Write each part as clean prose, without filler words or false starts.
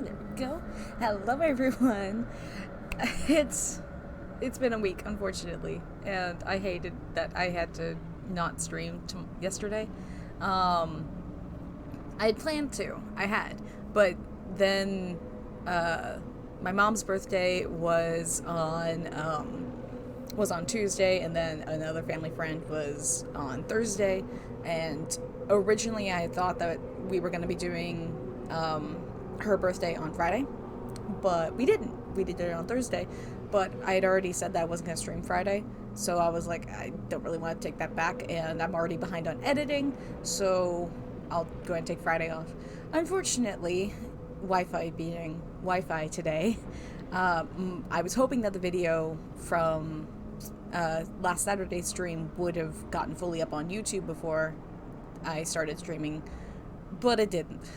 There we go. Hello, everyone. It's been a week, unfortunately, and I hated that I had to not stream yesterday. I had planned to. I had, but then my mom's birthday was on Tuesday, and then another family friend was on Thursday. And originally, I had thought that we were going to be doing her birthday on Friday, but we didn't. We did it on Thursday, but I had already said that I wasn't going to stream Friday, so I was like, I don't really want to take that back, and I'm already behind on editing, so I'll go ahead and take Friday off. Unfortunately, Wi-Fi being Wi-Fi today, I was hoping that the video from last Saturday's stream would have gotten fully up on YouTube before I started streaming, but it didn't.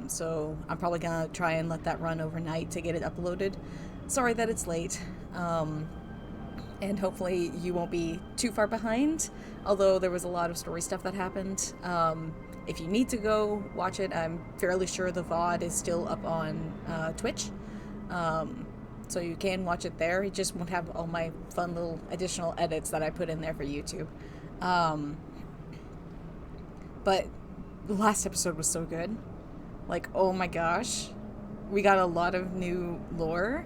So I'm probably gonna try and let that run overnight to get it uploaded. Sorry that it's late. And hopefully you won't be too far behind, although there was a lot of story stuff that happened. If you need to go watch it, I'm fairly sure the VOD is still up on Twitch. So you can watch it there. It just won't have all my fun little additional edits that I put in there for YouTube. But the last episode was so good. Like, oh my gosh. We got a lot of new lore.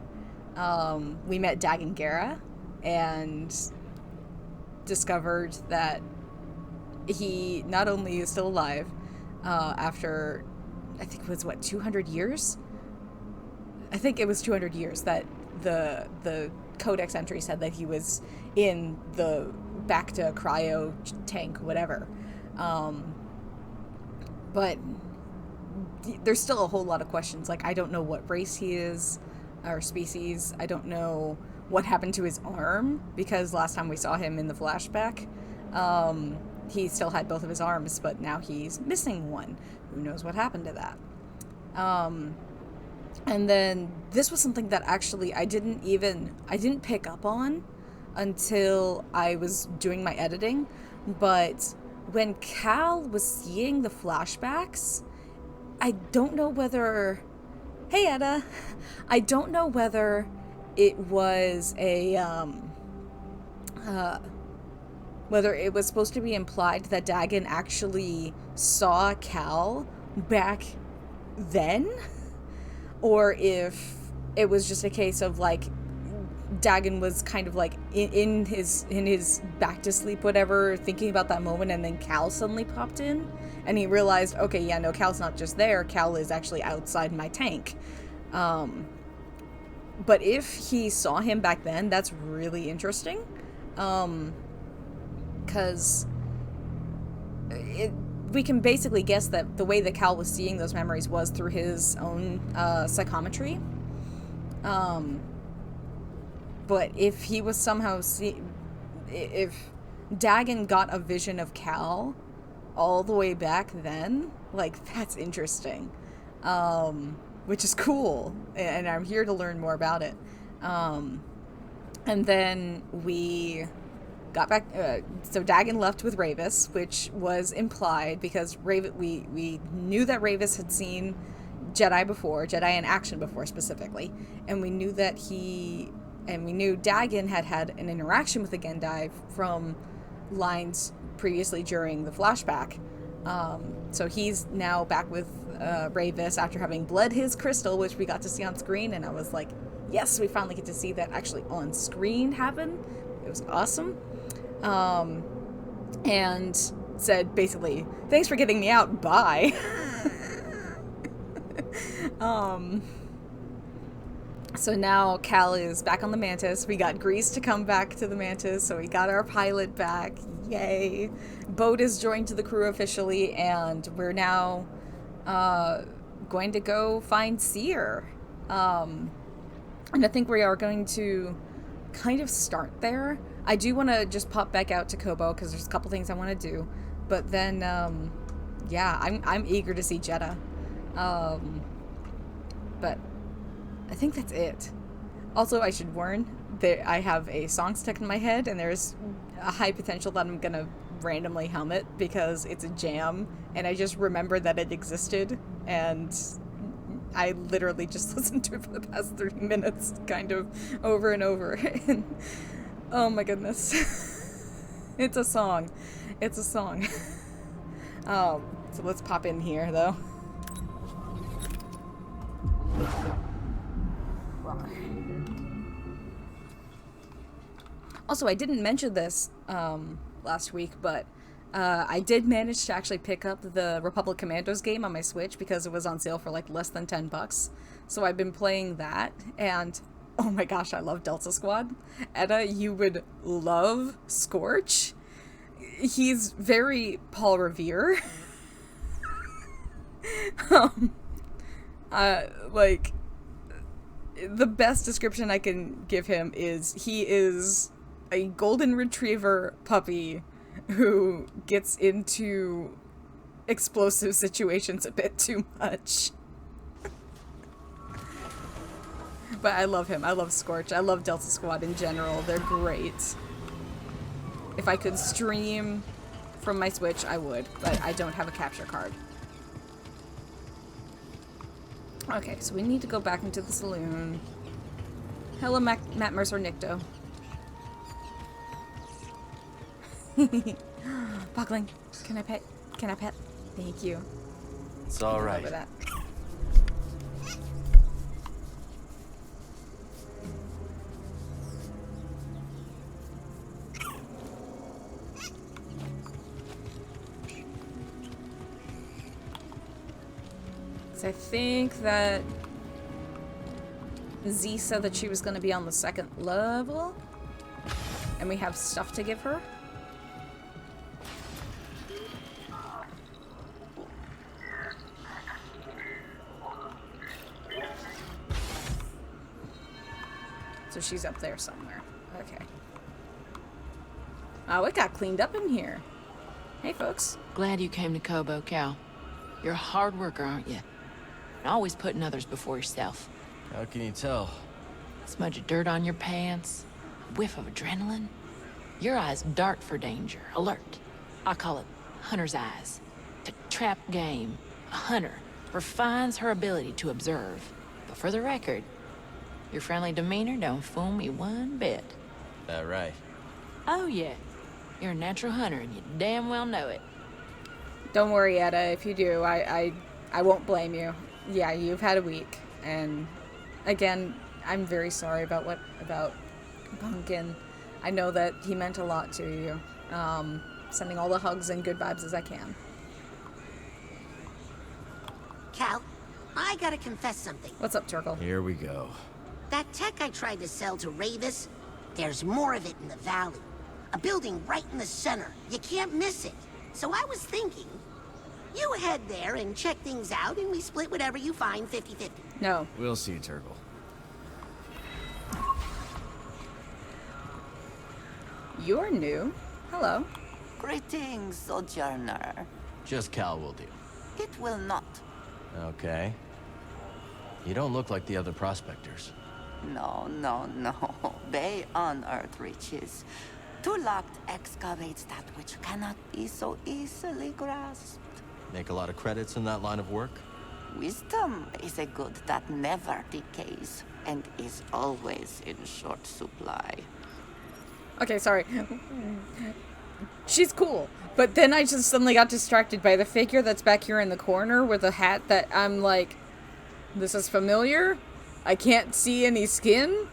We met Dagan Gera and discovered that he not only is still alive after, I think it was, 200 years? I think it was 200 years that the codex entry said that he was in the back to cryo tank, whatever. But there's still a whole lot of questions. Like, I don't know what race he is or species. I don't know what happened to his arm, because last time we saw him in the flashback, he still had both of his arms, but now he's missing one. Who knows what happened to that? And then this was something that actually I didn't pick up on until I was doing my editing, but when Cal was seeing the flashbacks, I don't know whether... Hey, Edda! I don't know whether it was whether it was supposed to be implied that Dagan actually saw Cal back then, or if it was just a case of, like, Dagan was kind of like in his back to sleep, whatever, thinking about that moment, and then Cal suddenly popped in and he realized, okay, yeah, no, Cal's not just there, Cal is actually outside my tank. But if he saw him back then, that's really interesting, because we can basically guess that the way that Cal was seeing those memories was through his own psychometry. But if he was somehow if Dagan got a vision of Cal all the way back then, like, that's interesting, which is cool, and I'm here to learn more about it. And then we got back, so Dagan left with Ravis, which was implied because we knew that Ravis had seen Jedi before, Jedi in action before specifically, and we knew Dagan had an interaction with the Gendai from lines previously during the flashback. So he's now back with Ravis after having bled his crystal, which we got to see on screen, and I was like, yes, we finally get to see that actually on screen happen. It was awesome. And said basically, thanks for getting me out, bye. So now Cal is back on the Mantis. We got Grease to come back to the Mantis, so we got our pilot back. Yay. Boat is joined to the crew officially, and we're now going to go find Seer. And I think we are going to kind of start there. I do want to just pop back out to Kobo, because there's a couple things I want to do. But then, yeah, I'm eager to see Jeddah. But I think that's it. Also, I should warn that I have a song stuck in my head, and there's a high potential that I'm gonna randomly hum it because it's a jam, and I just remembered that it existed, and I literally just listened to it for the past 30 minutes, kind of, over and over. And, oh my goodness. It's a song. It's a song. So let's pop in here, though. Also, I didn't mention this last week, but I did manage to actually pick up the Republic Commandos game on my Switch because it was on sale for like less than $10. So I've been playing that, and oh my gosh, I love Delta Squad. Edda, you would love Scorch. He's very Paul Revere. Like, the best description I can give him is he is a golden retriever puppy who gets into explosive situations a bit too much. But I love him. I love Scorch. I love Delta Squad in general. They're great. If I could stream from my Switch, I would, but I don't have a capture card. Okay, so we need to go back into the saloon. Hello, Matt Mercer Nicto. Buckling, can I pet? Can I pet? Thank you. It's all right. That. I think that Z said that she was going to be on the 2nd level, and we have stuff to give her. So she's up there somewhere. Okay. Oh, it got cleaned up in here. Hey, folks. Glad you came to Kobo, Cal. You're a hard worker, aren't you? And always putting others before yourself. How can you tell? Smudge of dirt on your pants, a whiff of adrenaline. Your eyes dart for danger, alert. I call it hunter's eyes. To trap game, a hunter refines her ability to observe. But for the record, your friendly demeanor don't fool me one bit. That right? Oh yeah, you're a natural hunter and you damn well know it. Don't worry, Edda. If you do, I won't blame you. Yeah, you've had a week, and again, I'm very sorry about Pumpkin. I know that he meant a lot to you. Sending all the hugs and good vibes as I can. Cal, I gotta confess something. What's up, Turkle? Here we go. That tech I tried to sell to Ravis, there's more of it in the valley. A building right in the center. You can't miss it. So I was thinking, you head there and check things out, and we split whatever you find 50-50. No. We'll see, Turkle. You're new. Hello. Greetings, Sojourner. Just Cal will do. It will not. Okay. You don't look like the other prospectors. No. They unearth riches. To locked excavates that which cannot be so easily grasped. Make a lot of credits in that line of work? Wisdom is a good that never decays and is always in short supply. Okay, sorry. She's cool. But then I just suddenly got distracted by the figure that's back here in the corner with a hat that I'm like, this is familiar. I can't see any skin.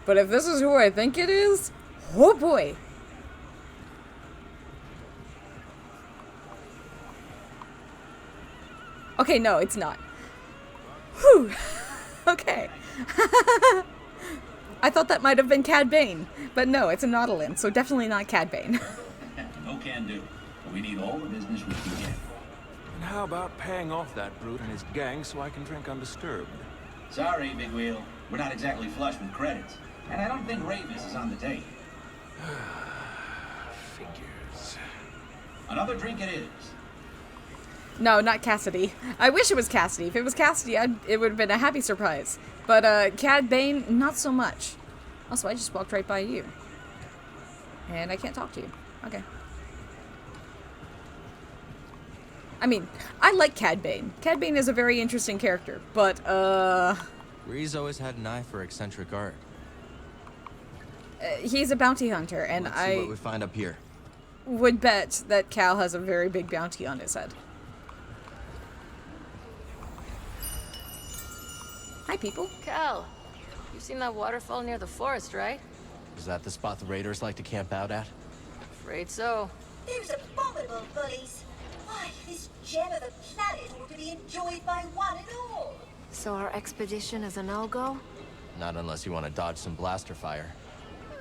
But if this is who I think it is, oh boy. Okay, no, it's not. Whew. Okay. I thought that might have been Cad Bane, but no, it's a Nautilin, so definitely not Cad Bane. No can do. But we need all the business we can get. And how about paying off that brute and his gang so I can drink undisturbed? Sorry, Big Wheel. We're not exactly flush with credits. And I don't think Ravis is on the date. Figures. Another drink it is. No, not Cassidy. I wish it was Cassidy. If it was Cassidy, it would have been a happy surprise. But Cad Bane, not so much. Also, I just walked right by you. And I can't talk to you. Okay. I mean, I like Cad Bane. Cad Bane is a very interesting character, but, Ree's always had an eye for eccentric art. he's a bounty hunter, and Let's see what we find up here. would bet that Cal has a very big bounty on his head. Hi, people. Cal, you've seen that waterfall near the forest, right? Is that the spot the raiders like to camp out at? Afraid so. Those abominable bullies. Why, this gem of a planet ought to be enjoyed by one and all. So our expedition is a no-go? Not unless you want to dodge some blaster fire.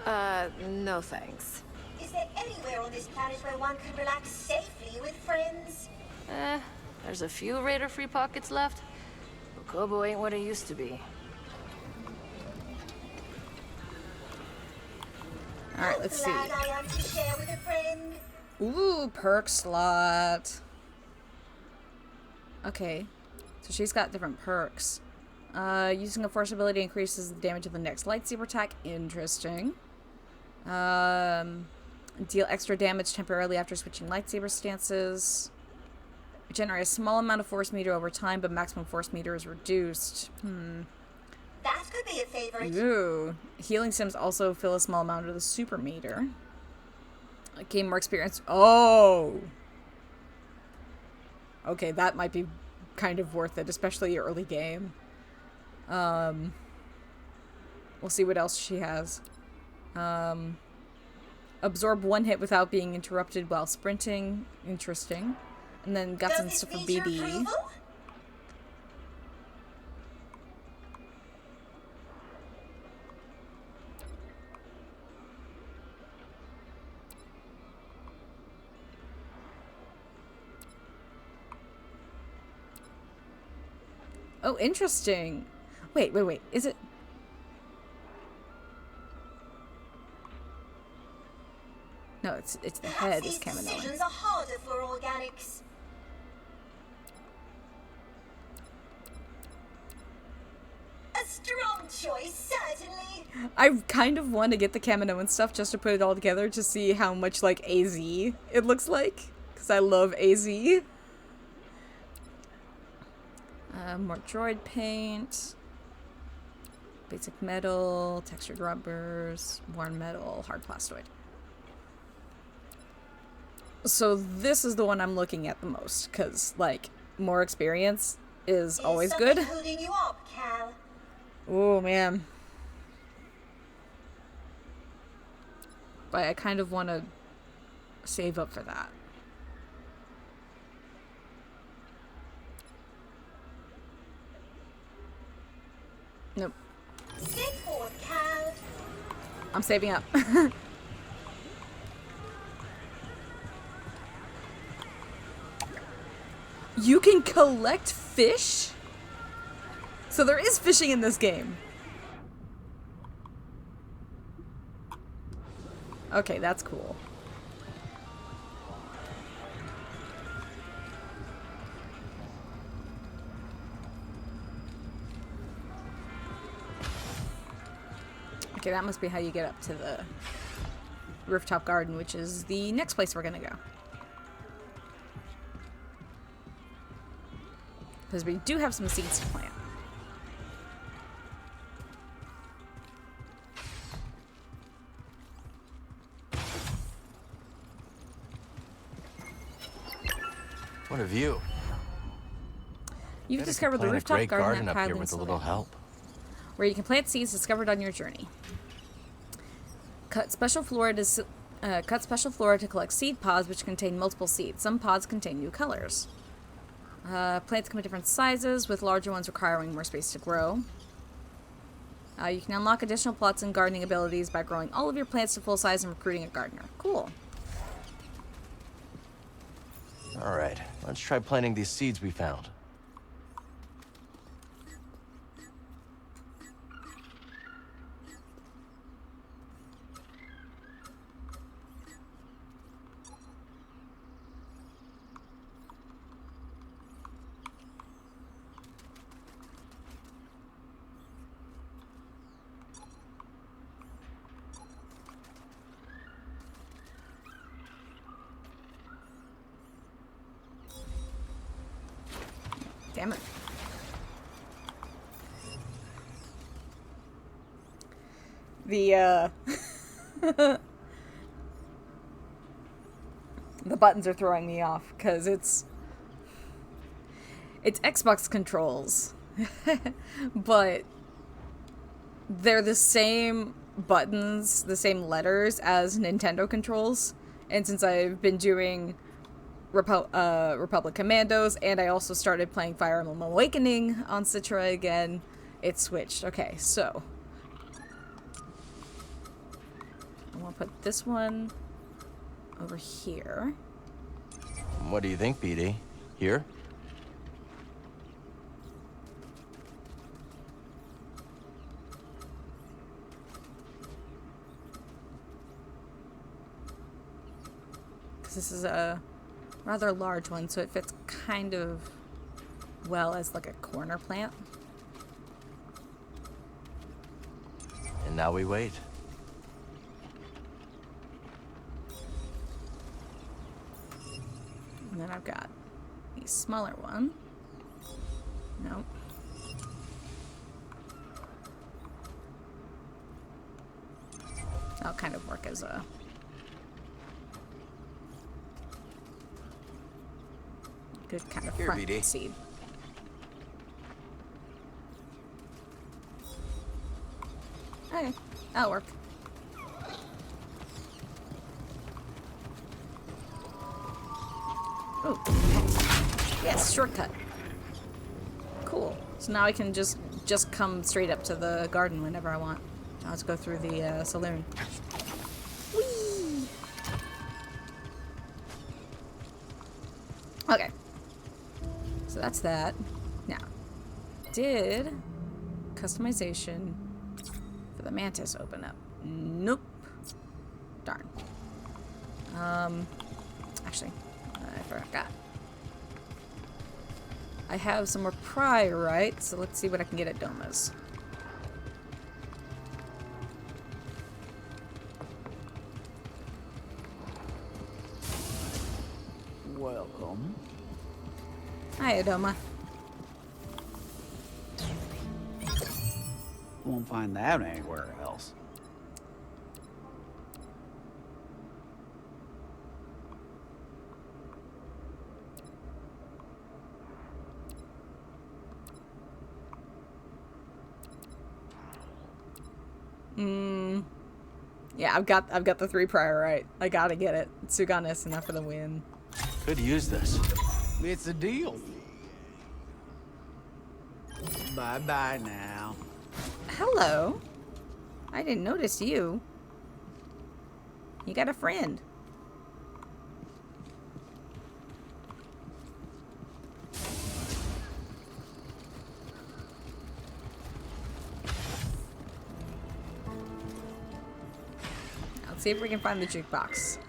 No thanks. Is there anywhere on this planet where one can relax safely with friends? There's a few raider-free pockets left. But Kobo ain't what it used to be. Alright, let's see. Glad I am to share with a friend. Ooh, perk slot. Okay. So she's got different perks. Using a force ability increases the damage of the next lightsaber attack. Interesting. Deal extra damage temporarily after switching lightsaber stances. Generate a small amount of force meter over time, but maximum force meter is reduced. That could be a favorite. Ooh. Healing sims also fill a small amount of the super meter. Gain more experience. Oh! Okay, that might be kind of worth it, especially early game. We'll see what else she has. Absorb one hit without being interrupted while sprinting. Interesting. And then got some stuff for BD. Oh, interesting. Wait. Is it... No, it's the head is Kaminoan. Decisions are harder for organics. A strong choice, certainly. I kind of want to get the Kaminoan stuff just to put it all together to see how much like AZ it looks like. Because I love AZ. More droid paint. Basic metal, textured rubbers, worn metal, hard plastoid. So this is the one I'm looking at the most, because, like, more experience is always good. Holding you up, Cal. Oh, man. But I kind of want to save up for that. Nope. Sit forward, Cal. I'm saving up. You can collect fish? So there is fishing in this game. Okay, that's cool. Okay, that must be how you get up to the rooftop garden, which is the next place we're gonna go. Because we do have some seeds to plant. What a view. You've Bet I could discovered the plant a rooftop great garden at up here Kylan's with a little help. where you can plant seeds discovered on your journey. Cut special flora to collect seed pods which contain multiple seeds. Some pods contain new colors. Plants come in different sizes, with larger ones requiring more space to grow. You can unlock additional plots and gardening abilities by growing all of your plants to full size and recruiting a gardener. Cool. All right, let's try planting these seeds we found. Damn it. The, the buttons are throwing me off, because it's Xbox controls. But they're the same buttons, the same letters as Nintendo controls. And since I've been doing Republic Commandos, and I also started playing Fire Emblem Awakening on Citra again, it switched. Okay, so I'm gonna put this one over here. What do you think, BD? Here? Because this is a rather large one, so it fits kind of well as like a corner plant. And now we wait. And then I've got a smaller one. Nope. That'll kind of work as a good kind of front BD. seed. Okay, that'll work. Oh, yes, shortcut. Cool. So now I can just come straight up to the garden whenever I want. Now let's go through the saloon. Whee! Okay. So that's that. Now, did customization for the mantis open up? Nope. Darn. Actually, I forgot. I have some more priorite, so let's see what I can get at Doma's. Welcome. Hi, Adoma. Won't find that anywhere else. Yeah, I've got the 3 priorite. I gotta get it. Tsuganis enough for the win. Could use this. It's a deal. Bye-bye now. Hello. I didn't notice you. You got a friend. Let's see if we can find the jukebox.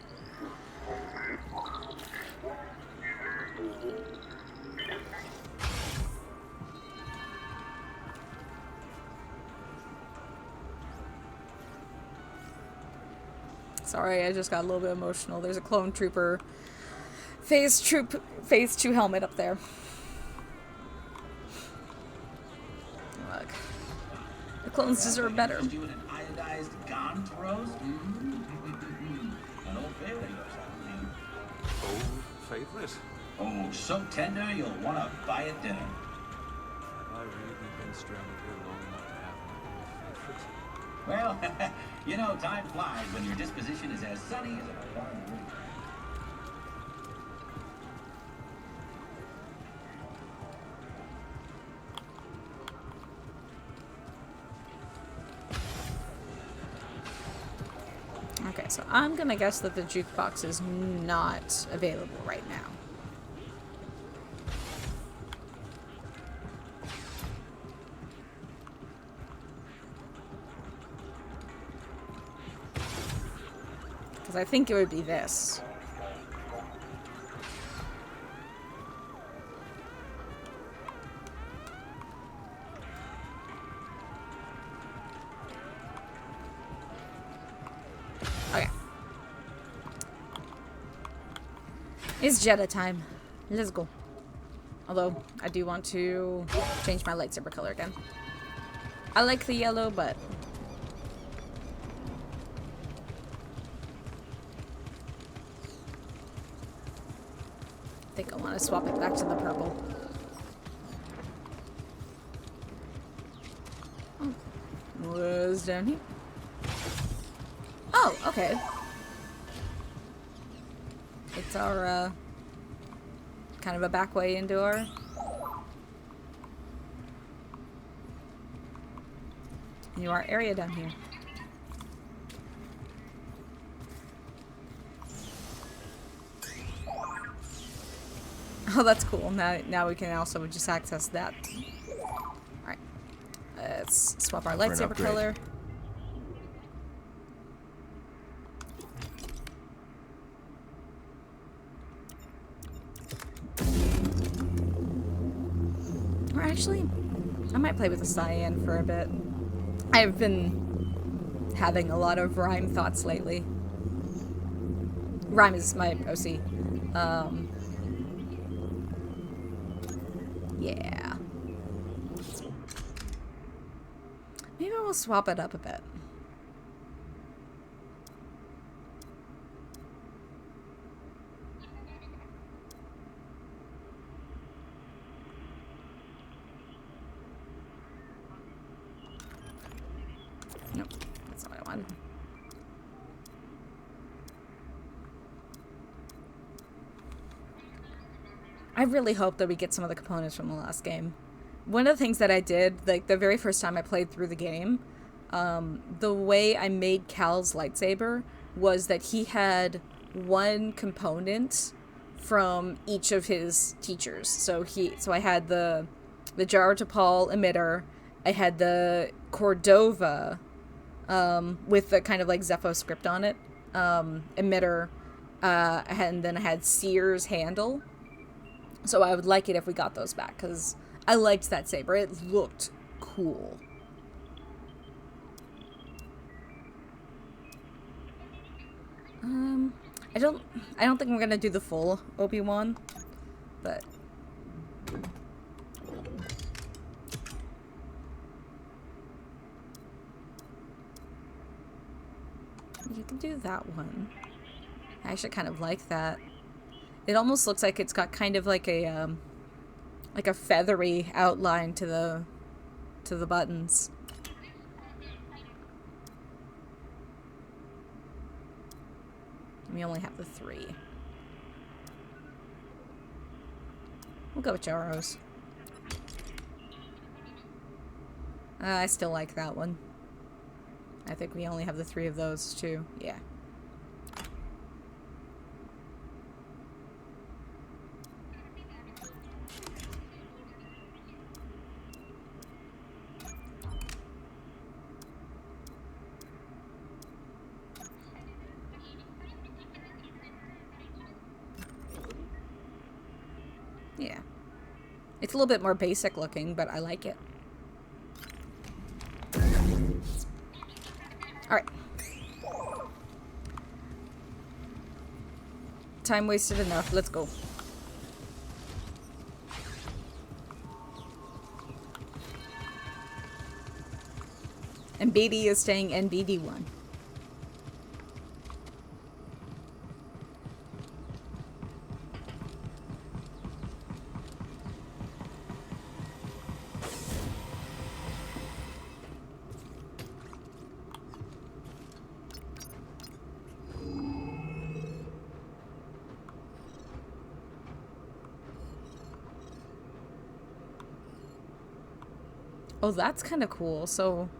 Sorry, I just got a little bit emotional. There's a clone trooper phase 2 helmet up there. Look. The clones deserve better. You an iodized gaunt roast? An old favorite of yours, I believe. Old favorite? Oh, so tender you'll want to buy it dinner. Have I really been stranded here long enough to have an old favorite? Well, you know, time flies when your disposition is as sunny as a warm breeze. Okay, so I'm gonna guess that the jukebox is not available right now. Because I think it would be this. Okay. It's Jedi time. Let's go. Although, I do want to change my lightsaber color again. I like the yellow, but... I think I want to swap it back to the purple. Oh. Was down here. Oh, okay. It's our, kind of a back way into our... into our area down here. Oh, that's cool. Now we can also just access that. Alright. Let's swap our lightsaber color. Or actually, I might play with the cyan for a bit. I've been having a lot of Rhyme thoughts lately. Rhyme is my OC. Yeah. Maybe we'll swap it up a bit. Nope, that's not what I wanted. I really hope that we get some of the components from the last game. One of the things that I did, like the very first time I played through the game, the way I made Cal's lightsaber was that he had one component from each of his teachers. So I had the Jar Tapal emitter, I had the Cordova, with the kind of like Zepho script on it, emitter, and then I had Seer's handle. So I would like it if we got those back, because I liked that saber. It looked cool. I don't think I'm gonna do the full Obi-Wan, but you can do that one. I actually kind of like that. It almost looks like it's got kind of like a feathery outline to the buttons. We only have the 3. We'll go with Jaros. I still like that one. I think we only have the 3 of those too. Yeah. Yeah. It's a little bit more basic looking, but I like it. Alright. Time wasted enough. Let's go. And BD is staying NBD1. Oh, that's kind of cool. So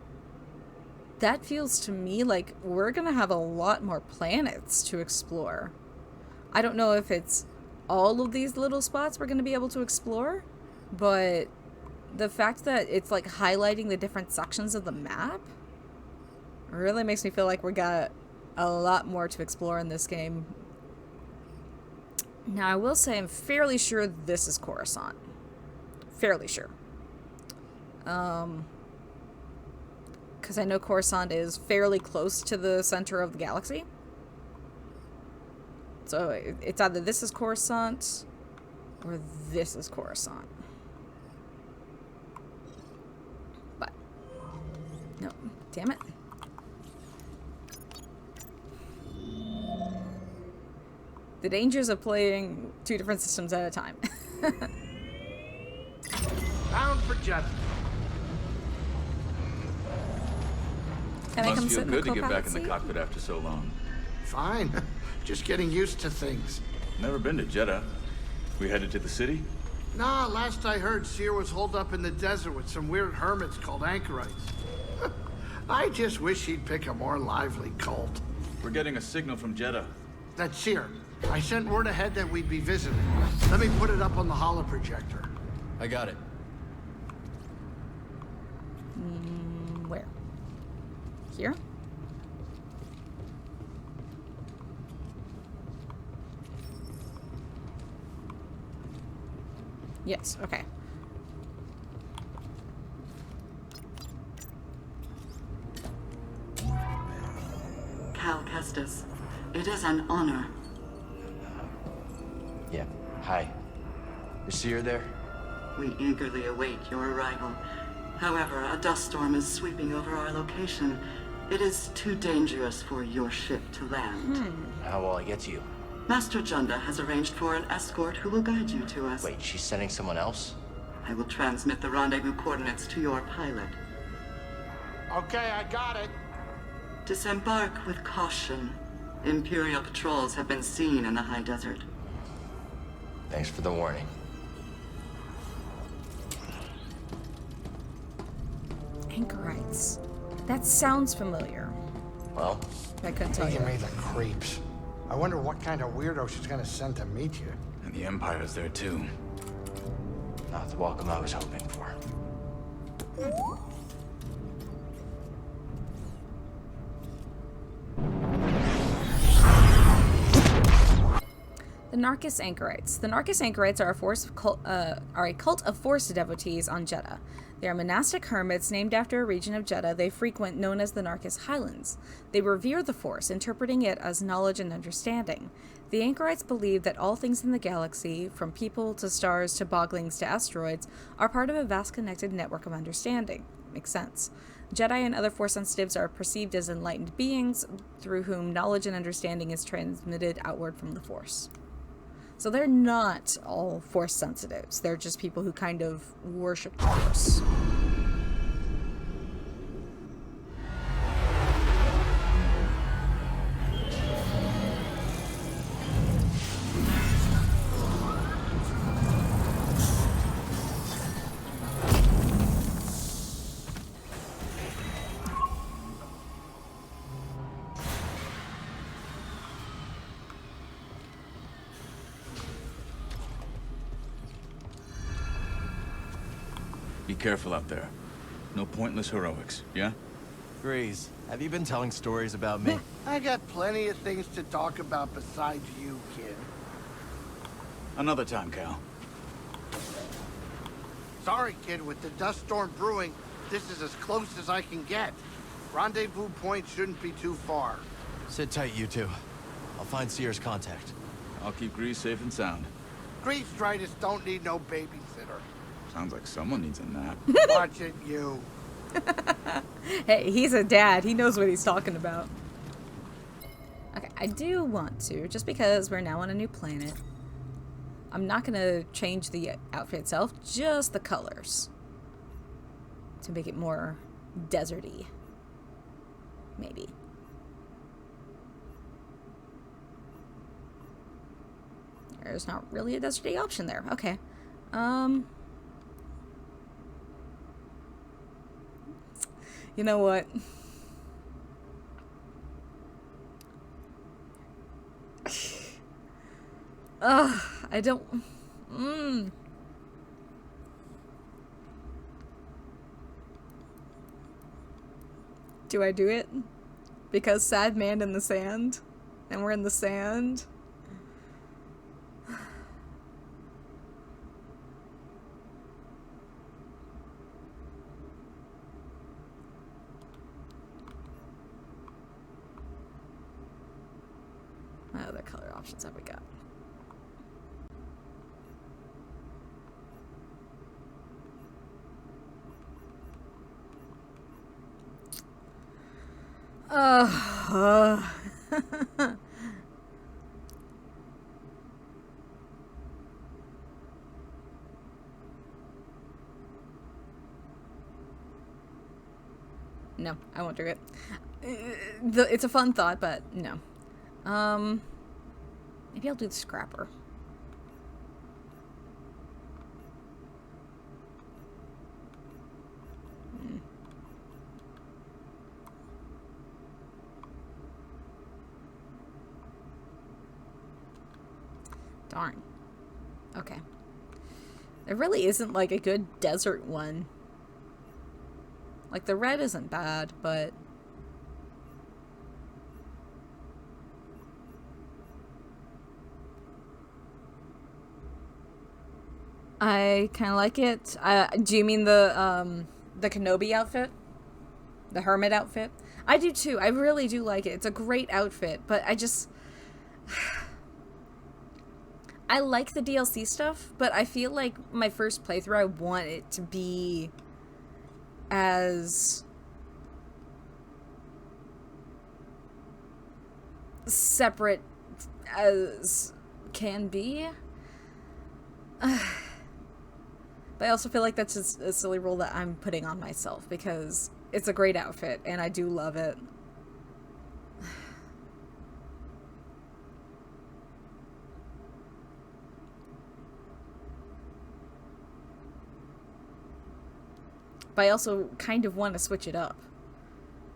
that feels to me like we're gonna have a lot more planets to explore. I don't know if it's all of these little spots we're gonna be able to explore, but the fact that it's like highlighting the different sections of the map really makes me feel like we got a lot more to explore in this game. Now, I will say I'm fairly sure this is Coruscant. Fairly sure. Because I know Coruscant is fairly close to the center of the galaxy. So it's either this is Coruscant, Or this is Coruscant. But no, damn it. The dangers of playing two different systems at a time. Bound for Jedi. Can I come Must sit feel in the good to get co-pilot back in the seat? cockpit after so long. Fine. Just getting used to things. Never been to Jeddah. We headed to the city? Nah, last I heard, Seer was holed up in the desert with some weird hermits called anchorites. I just wish he'd pick a more lively cult. We're getting a signal from Jeddah. That's Seer. I sent word ahead that we'd be visiting. Let me put it up on the holoprojector. I got it. Where? Here? Yes, okay. Cal Kestis, it is an honor. Yeah. Hi. Is Seer there? We eagerly await your arrival. However, a dust storm is sweeping over our location. It is too dangerous for your ship to land. How will I get to you? Master Junda has arranged for an escort who will guide you to us. Wait, she's sending someone else? I will transmit the rendezvous coordinates to your pilot. Okay, I got it. Disembark with caution. Imperial patrols have been seen in the high desert. Thanks for the warning. Anchorites. That sounds familiar. Well, I couldn't tell you. Give me the creeps. I wonder what kind of weirdo she's gonna send to meet you. And the Empire's there too. not the welcome I was hoping for. The Narcus Anchorites. The Narcus Anchorites are a cult of Force devotees on Jeddah. They are monastic hermits named after a region of Jeddah they frequent known as the Narcus Highlands. They revere the Force, interpreting it as knowledge and understanding. The Anchorites believe that all things in the galaxy, from people to stars to boglings to asteroids, are part of a vast connected network of understanding. Makes sense. Jedi and other Force sensitives are perceived as enlightened beings through whom knowledge and understanding is transmitted outward from the Force. So they're not all Force sensitives. They're just people who kind of worship the Force. Be careful out there. No pointless heroics, yeah? Grease, have you been telling stories about me? I got plenty of things to talk about besides you, kid. Another time, Cal. Sorry, kid, with the dust storm brewing, this is as close as I can get. Rendezvous point shouldn't be too far. Sit tight, you two. I'll find Seer's contact. I'll keep Grease safe and sound. Grease Stridus don't need no babysitter. Sounds like someone needs a nap. Watch it, you. Hey, he's a dad. He knows what he's talking about. Okay, I do want to, just because we're now on a new planet. I'm not going to change the outfit itself, just the colors. To make it more deserty. Maybe. There's not really a deserty option there. Okay. You know what? Ugh, I don't... Do I do it? Because sad man in the sand? And we're in the sand? What other color options have we got? No, I won't do it. It's a fun thought, but no. Maybe I'll do the scrapper. Darn. Okay. There really isn't like a good desert one. Like the red isn't bad, but I kind of like it. Do you mean the Kenobi outfit? The hermit outfit? I do too. I really do like it. It's a great outfit, but I just I like the DLC stuff, but I feel like my first playthrough, I want it to be as separate as can be. But I also feel like that's just a silly rule that I'm putting on myself because it's a great outfit and I do love it. But I also kind of want to switch it up,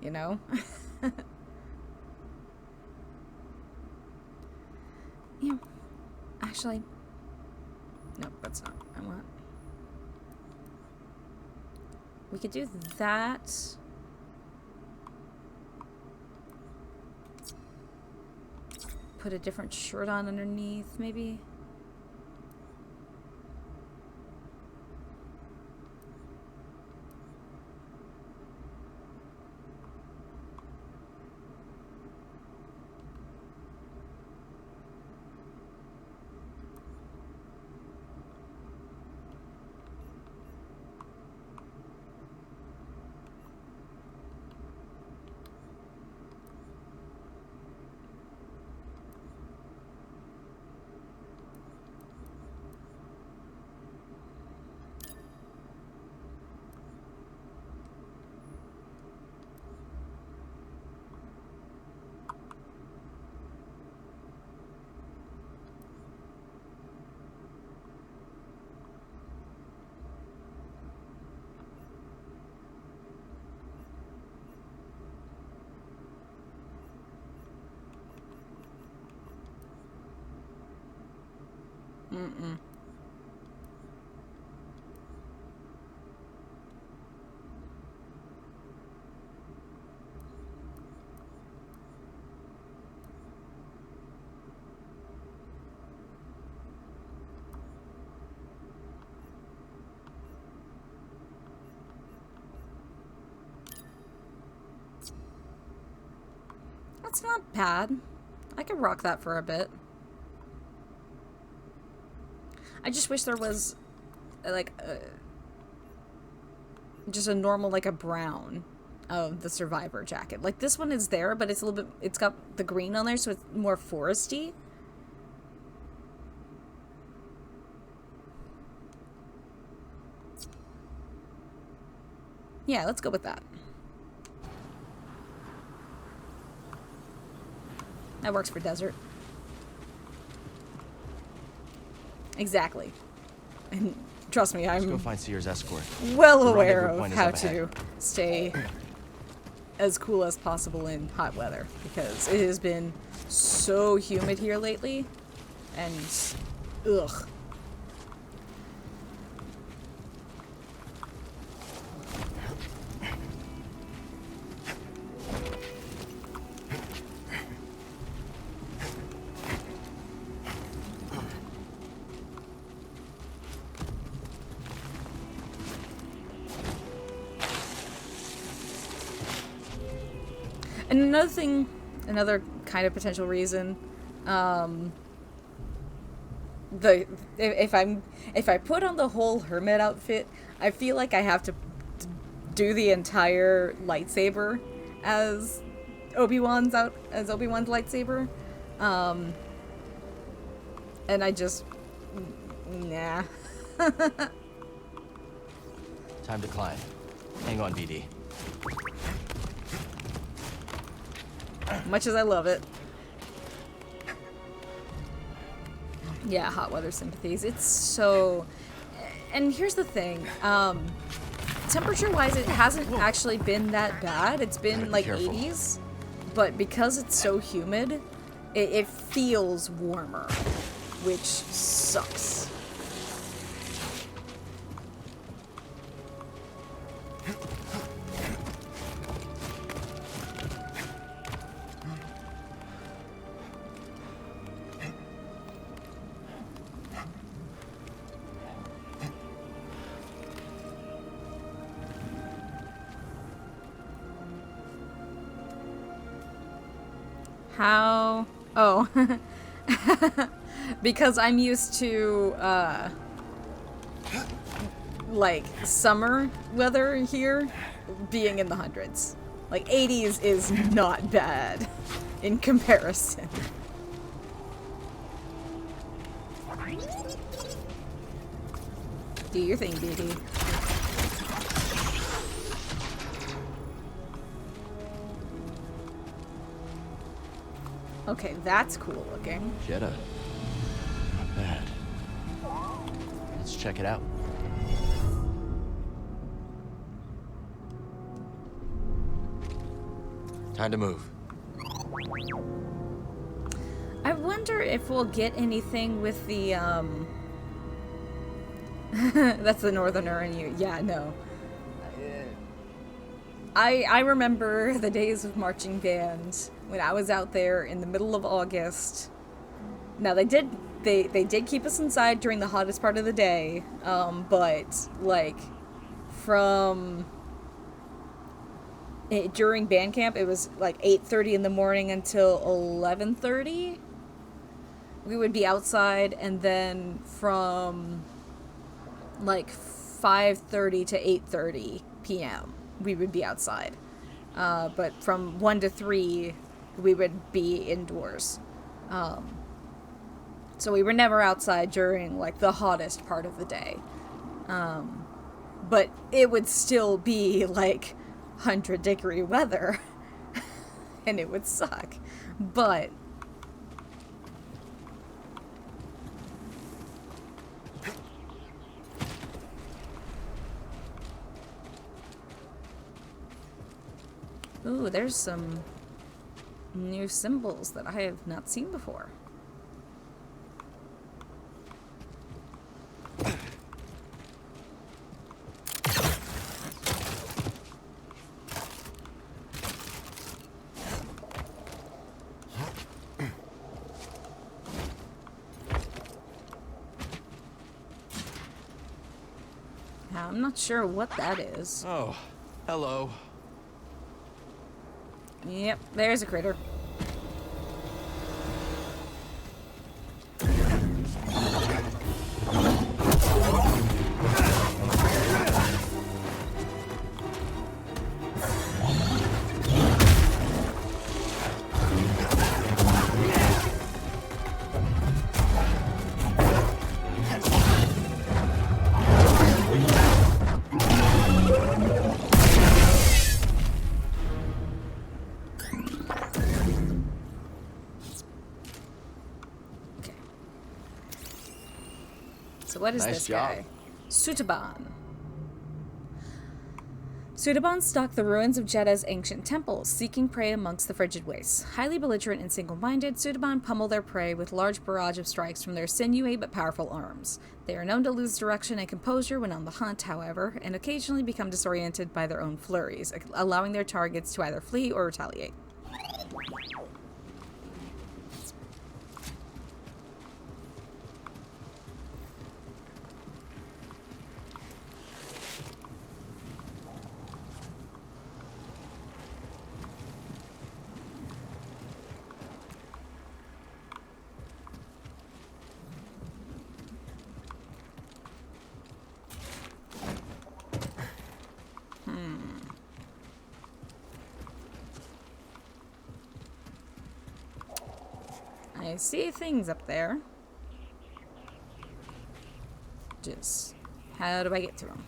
you know? Yeah. Actually, no, that's not what I want. We could do that. Put a different shirt on underneath, maybe. Mm-mm. That's not bad. I could rock that for a bit. I just wish there was, like, just a normal, like, a brown of the Survivor jacket. Like, this one is there, but it's a little bit, it's got the green on there, so it's more foresty. Yeah, let's go with that. That works for desert. Exactly. And trust me, Let's I'm go find Seer's escort. well The aware rendezvous of point is how up ahead. to stay as cool as possible in hot weather because it has been so humid here lately and ugh. And another thing, another kind of potential reason, if I put on the whole hermit outfit, I feel like I have to do the entire lightsaber as Obi-Wan's out as Obi-Wan's lightsaber. And I just... Nah. Time to climb. Hang on, BD. Much as I love it. Yeah, hot weather sympathies. It's so... And here's the thing. Temperature-wise, it hasn't actually been that bad. It's been like 80s. But because it's so humid, it feels warmer. Which sucks. How? Oh. Because I'm used to, like, summer weather here being in the hundreds. Like, 80s is not bad in comparison. Do your thing, BD. Okay, that's cool looking. Jedi. Not bad. Let's check it out. Time to move. I wonder if we'll get anything with the, That's the Northerner in you. Yeah, no. I remember the days of marching band when I was out there in the middle of August. Now they did keep us inside during the hottest part of the day, but like during band camp it was like 8:30 in the morning until 11:30. We would be outside, and then from like 5:30 to 8:30 p.m. we would be outside. But from 1 to 3 we would be indoors. So we were never outside during like the hottest part of the day. But it would still be like 100-degree weather and it would suck. But ooh, there's some new symbols that I have not seen before. Now, I'm not sure what that is. Oh, hello. Yep, there's a critter. So what is this guy? Sutaban. Sutaban stalked the ruins of Jedda's ancient temples, seeking prey amongst the frigid wastes. Highly belligerent and single-minded, Sutaban pummel their prey with large barrage of strikes from their sinewy but powerful arms. They are known to lose direction and composure when on the hunt, however, and occasionally become disoriented by their own flurries, allowing their targets to either flee or retaliate. I see things up there. Just, how do I get to them?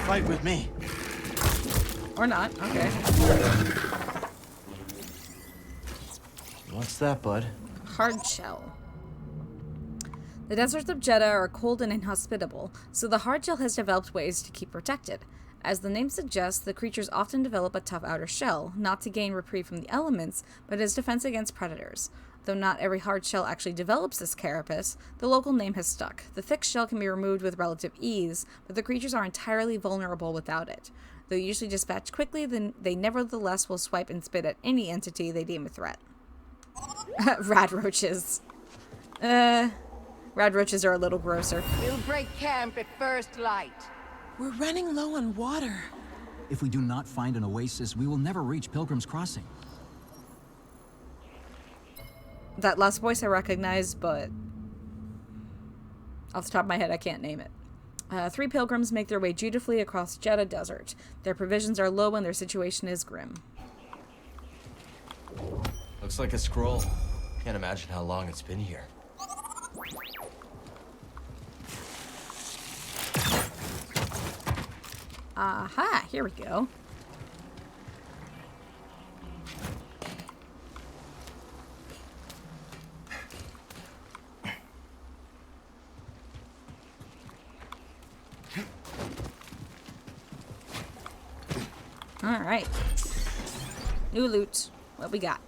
Fight with me. Or not, okay. What's that, bud? Hard shell. The deserts of Jeddah are cold and inhospitable, so the hard shell has developed ways to keep protected. As the name suggests, the creatures often develop a tough outer shell, not to gain reprieve from the elements, but as defense against predators. Though not every hard shell actually develops this carapace, the local name has stuck. The thick shell can be removed with relative ease, but the creatures are entirely vulnerable without it. Though usually dispatched quickly, then they nevertheless will swipe and spit at any entity they deem a threat. Rad roaches. Rad roaches are a little grosser. We'll break camp at first light. We're running low on water. If we do not find an oasis, we will never reach Pilgrim's Crossing. That last voice I recognize, but off the top of my head, I can't name it. 3 pilgrims make their way dutifully across Jeddah Desert. Their provisions are low and their situation is grim. Looks like a scroll. Can't imagine how long it's been here. Aha, here we go. All right. New loot. What we got?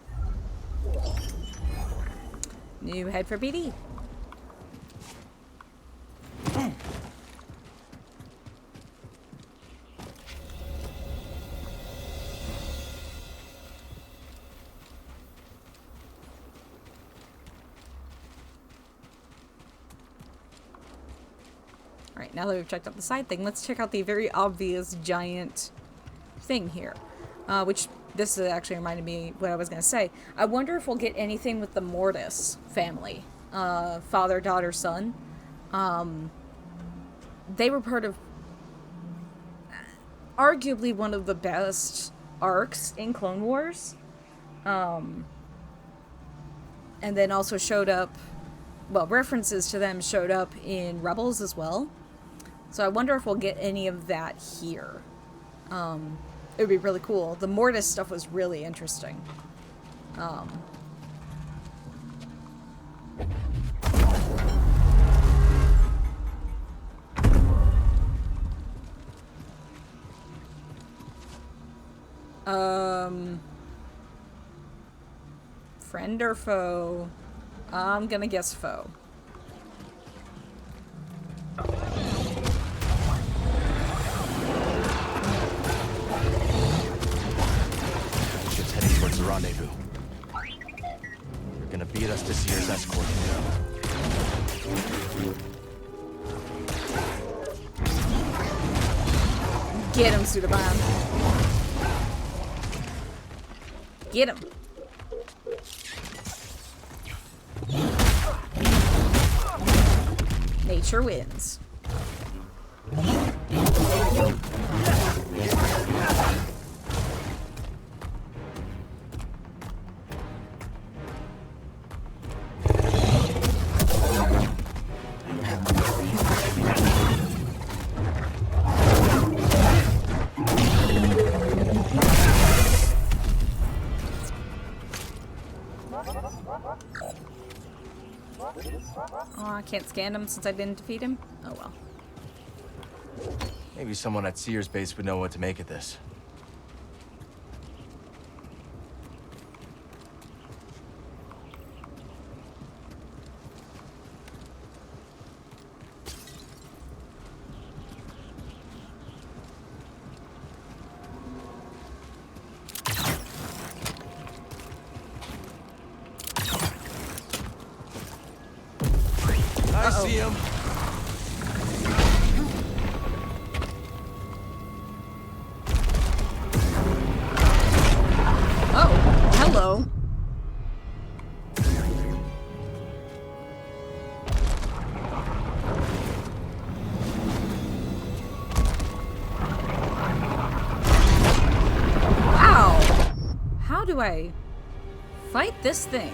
New head for BD. Alright, now that we've checked out the side thing, let's check out the very obvious giant thing here. Which, this actually reminded me what I was going to say. I wonder if we'll get anything with the Mortis family. Father, daughter, son. They were part of arguably one of the best arcs in Clone Wars. And then also showed up, well, references to them showed up in Rebels as well. So I wonder if we'll get any of that here. It would be really cool. The Mortis stuff was really interesting. Friend or foe? I'm gonna guess foe. Ship's heading towards the rendezvous. You're gonna beat us to Seer's escort. Get him, Pseudobomb. Get him. Nature wins. Oh, I can't scan him since I didn't defeat him? Oh well. Maybe someone at Seer's base would know what to make of this. do I fight this thing?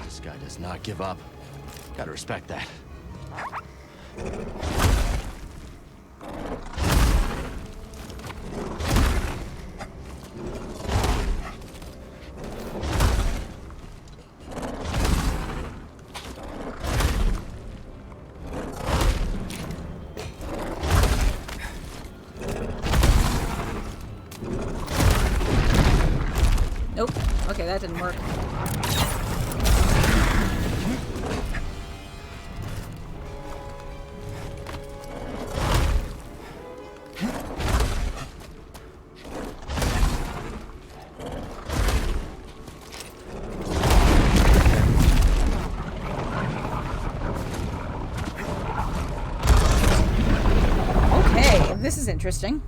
This guy does not give up. Gotta respect that. Nope. Okay, that didn't work. Okay, this is interesting.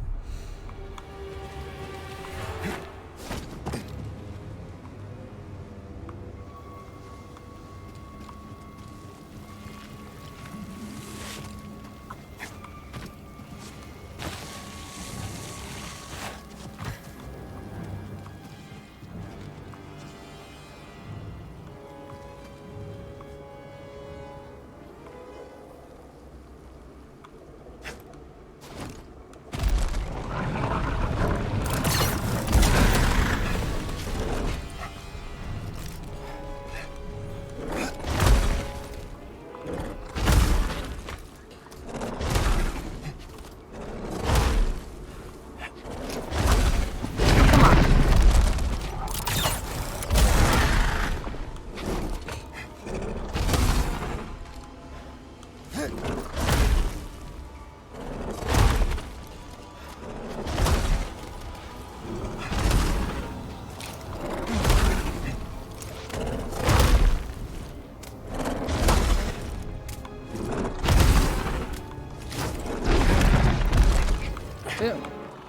Boom.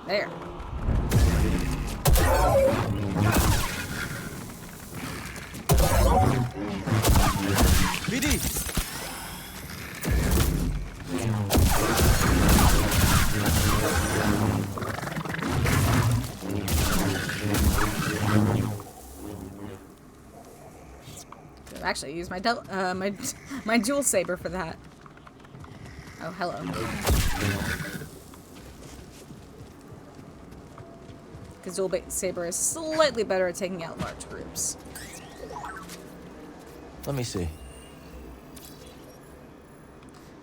There. BD! I've actually used my my dual saber for that. Oh, hello. Because dual saber is slightly better at taking out large groups. Let me see.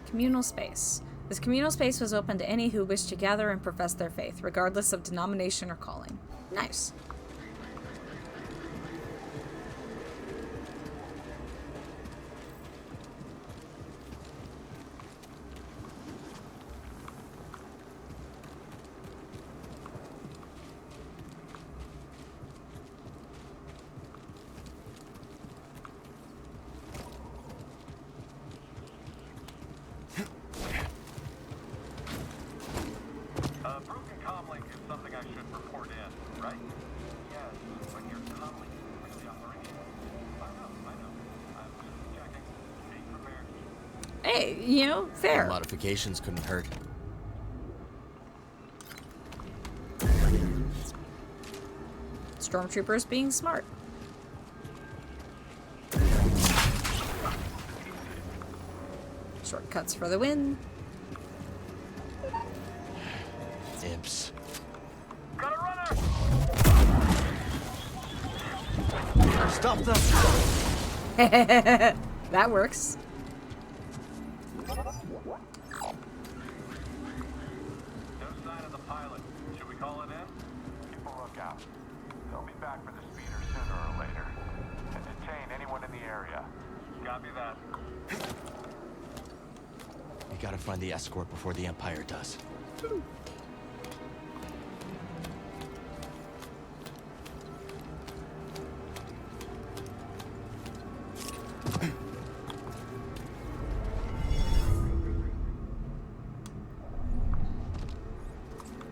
Communal space. This communal space was open to any who wished to gather and profess their faith, regardless of denomination or calling. Nice. Hey, you know, fair. Modifications couldn't hurt. Stormtroopers being smart. Shortcuts for the win. Imps. Got a runner! Stop them! That works. No sign of the pilot. Should we call it in? Keep a lookout. They'll be back for the speeder sooner or later. And detain anyone in the area. Copy that. We gotta find the escort before the Empire does.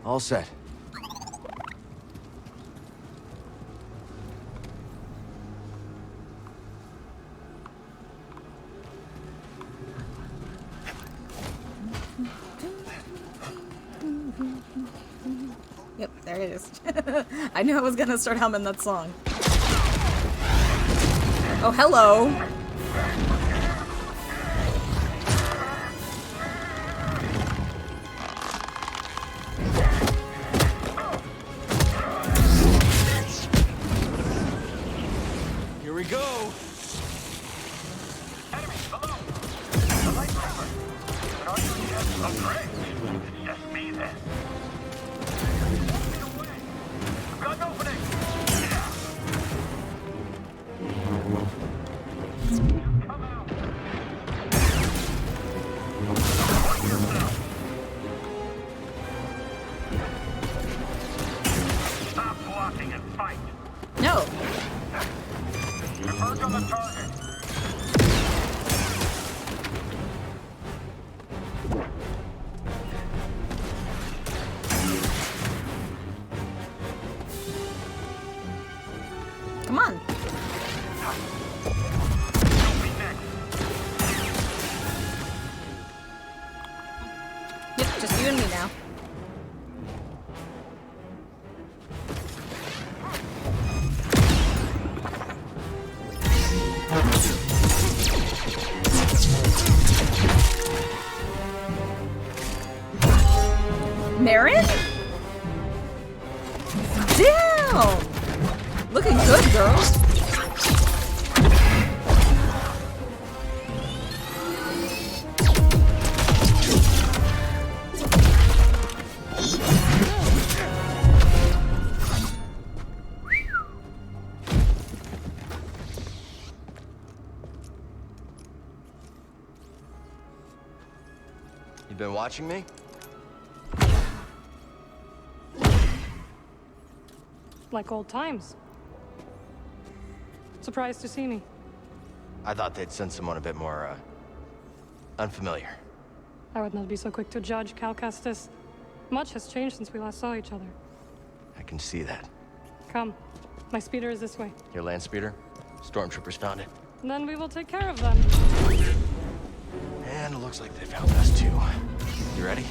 All set. There it is. I knew I was gonna start humming that song. Oh, hello. Here we go. Enemy, below. The lightsaber. But are you just afraid? It's just me then. Get away. I've got an opening. Come out. Watch yourself. Stop blocking and fight. No. Converge on the target. Come on. Yep, just you and me now. Marin? Damn! Looking good, girl. You been watching me? Like old times. Surprised to see me. I thought they'd send someone a bit more, unfamiliar. I would not be so quick to judge, Cal Kestis. Much has changed since we last saw each other. I can see that. Come. My speeder is this way. Your land speeder? Stormtroopers found it. Then we will take care of them. And it looks like they found us too. You ready?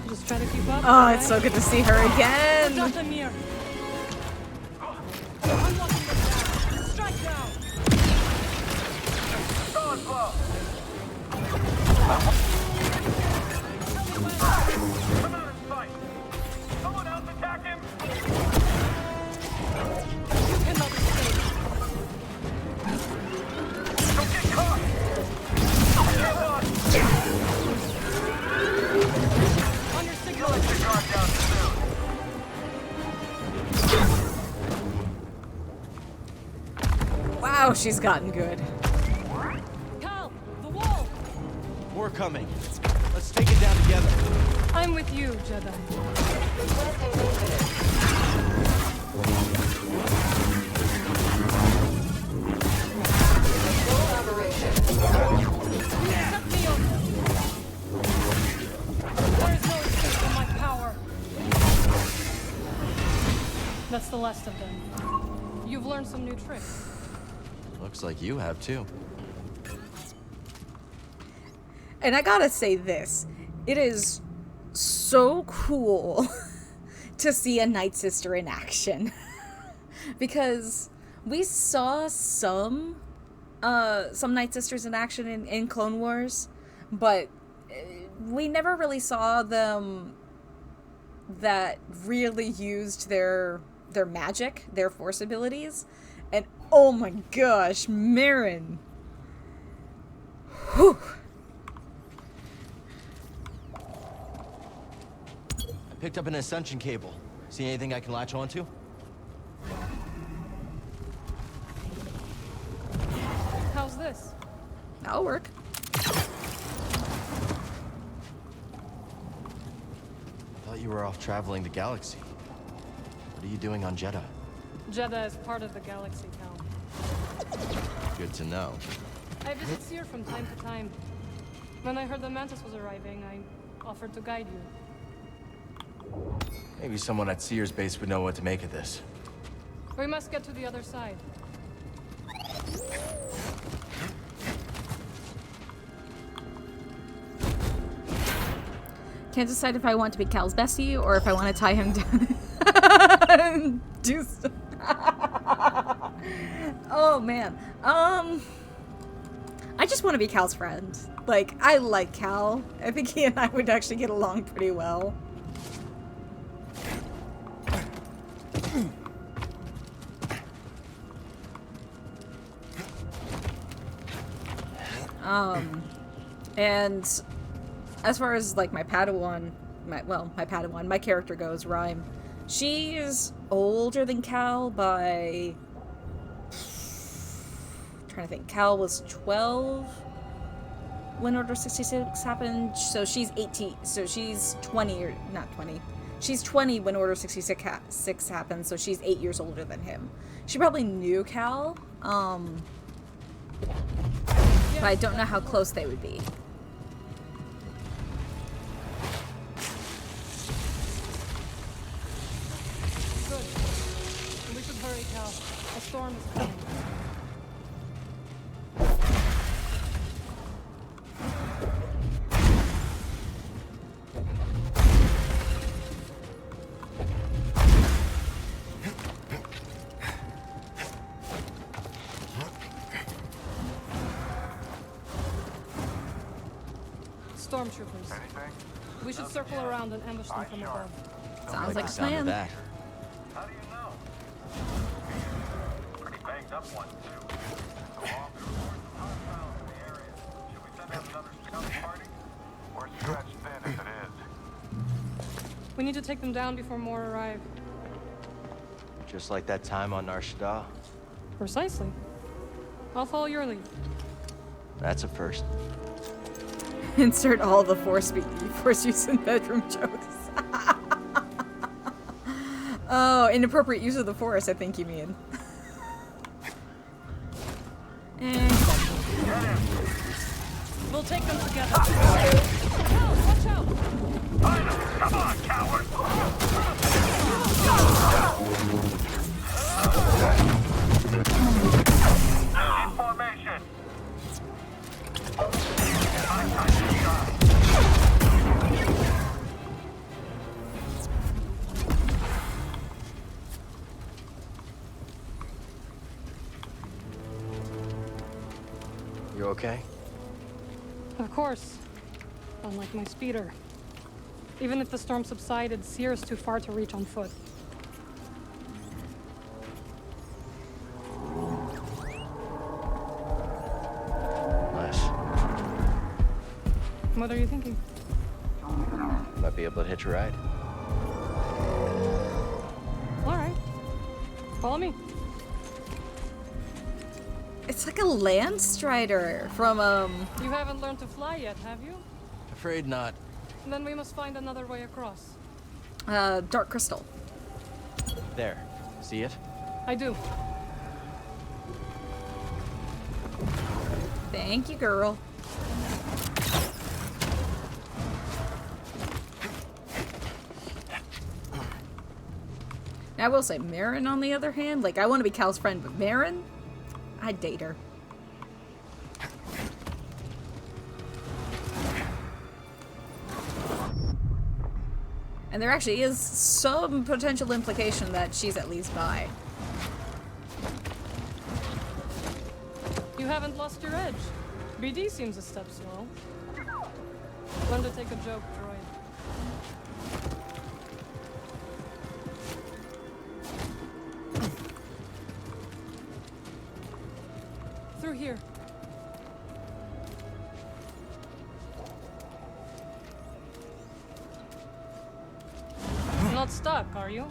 Just try to keep up. Oh, it's so good to see her again. Strike down. Solid blow. Come out and fight. Someone else attack him. You cannot escape. Don't get caught. On your signal. Let your guard down soon. Wow, she's gotten good. Cal, the wall. We're coming. Let's take it down together. I'm with you, Jedi. Set me up. There is no escape from my power. That's the last of them. You've learned some new tricks. Looks like you have too. And I gotta say this, it is so cool to see a Night Sister in action. Because we saw some Night Sisters in action in Clone Wars, but we never really saw them that really used their magic, their Force abilities. And oh my gosh, Marin. Whew. I picked up an ascension cable. See anything I can latch onto? How's this? That'll work. Thought you were off traveling the galaxy. What are you doing on Jedha? Jedha is part of the galaxy, Cal. Good to know. I visit Seer from time to time. When I heard the Mantis was arriving, I offered to guide you. Maybe someone at Seer's base would know what to make of this. We must get to the other side. Can't decide if I want to be Cal's bestie or if I want to tie him down. Do oh man. I just want to be Cal's friend. Like, I like Cal. I think he and I would actually get along pretty well. And as far as like my Padawan, my character goes, Rhyme. She's older than Cal by, I'm trying to think. Cal was 12 when Order 66 happened, so she's 18. So she's 20 or not 20. She's 20 when Order 66 happened, so she's 8 years older than him. She probably knew Cal, but I don't know how close they would be. Good. We should hurry, Cal. A storm is coming. Stormtroopers. We should circle around and ambush them from above. Sounds like a plan. That. How do you know? Pretty banged up one, too. So all hostiles in the area. Should we send out another scouting party? We're stretched thin if it is. We need to take them down before more arrive. Just like that time on Nar Shaddaa. Precisely. I'll follow your lead. That's a first. Insert all the force use in bedroom jokes. Oh, inappropriate use of the force, I think you mean. And we'll take them together. Watch out! Come on, coward! In formation! You okay? Of course. Unlike my speeder. Even if the storm subsided, Seer is too far to reach on foot. Nice. What are you thinking? Might be able to hitch a ride. All right. Follow me. it's like a land strider from You haven't learned to fly yet, have you? Afraid not. Then we must find another way across. Dark Crystal. There. See it? I do. Thank you, girl. Now, I will say, Marin, on the other hand, like, I want to be Cal's friend, but Marin, I'd date her. And there actually is some potential implication that she's at least bi. You haven't lost your edge. BD seems a step slow. Learn to take a joke, droid. Through here. Not stuck, are you?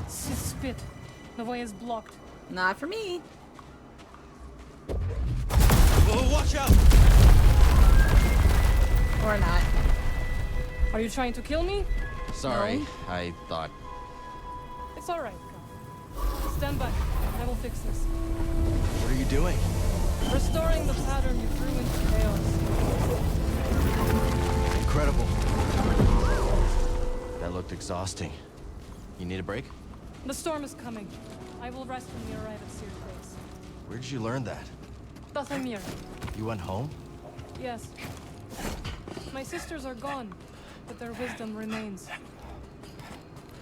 Spit. The way is blocked. Not for me. Whoa, watch out! Or not. Are you trying to kill me? Sorry, No. I thought... It's alright. Stand by. I will fix this. What are you doing? Restoring the pattern you threw into chaos. Incredible. That looked exhausting. You need a break? The storm is coming. I will rest when we arrive at Seer's base. Where did you learn that? Dathomir. You went home? Yes. My sisters are gone. but their wisdom remains.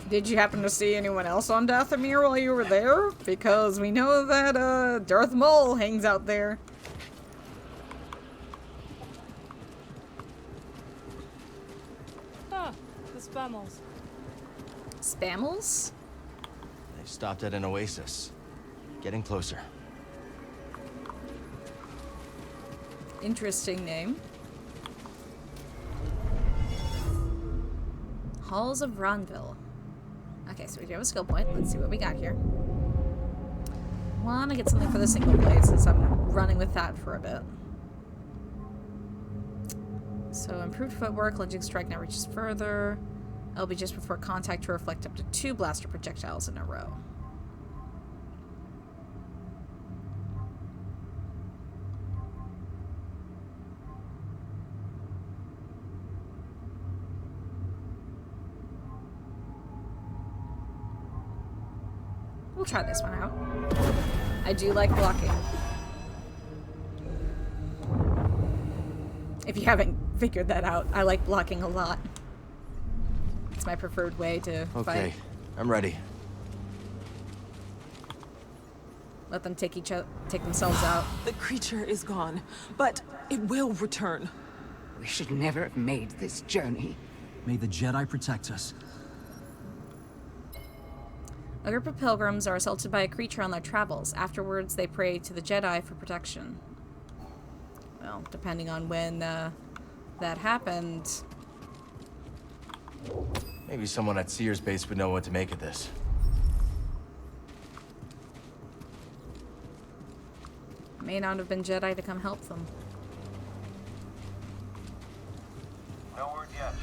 Did you happen to see anyone else on Dathomir while you were there? Because we know that Darth Maul hangs out there. Ah, the Spammels. Spammels? They stopped at an oasis. Getting closer. Interesting name. Halls of Ronville. Okay, so we do have a skill point. Let's see what we got here. Wanna get something for the single blade since I'm running with that for a bit. So improved footwork, lunging strike now reaches further. LB just before contact to reflect up to 2 blaster projectiles in a row. We'll try this one out. I do like blocking. If you haven't figured that out, I like blocking a lot. It's my preferred way to fight. Okay, I'm ready. Let them take themselves out. The creature is gone, but it will return. We should never have made this journey. May the Jedi protect us. A group of pilgrims are assaulted by a creature on their travels. Afterwards, they pray to the Jedi for protection. Well, depending on when that happened. Maybe someone at Seer's base would know what to make of this. May not have been Jedi to come help them. No word yet.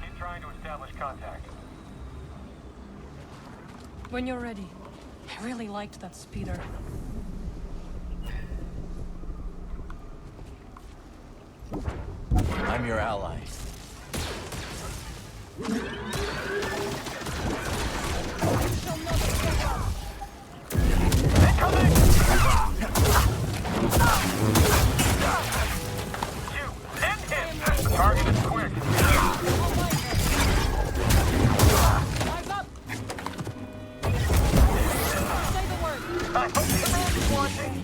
Keep trying to establish contact. When you're ready. I really liked that speeder. I'm your ally. Target is quick. I hope Commander's watching.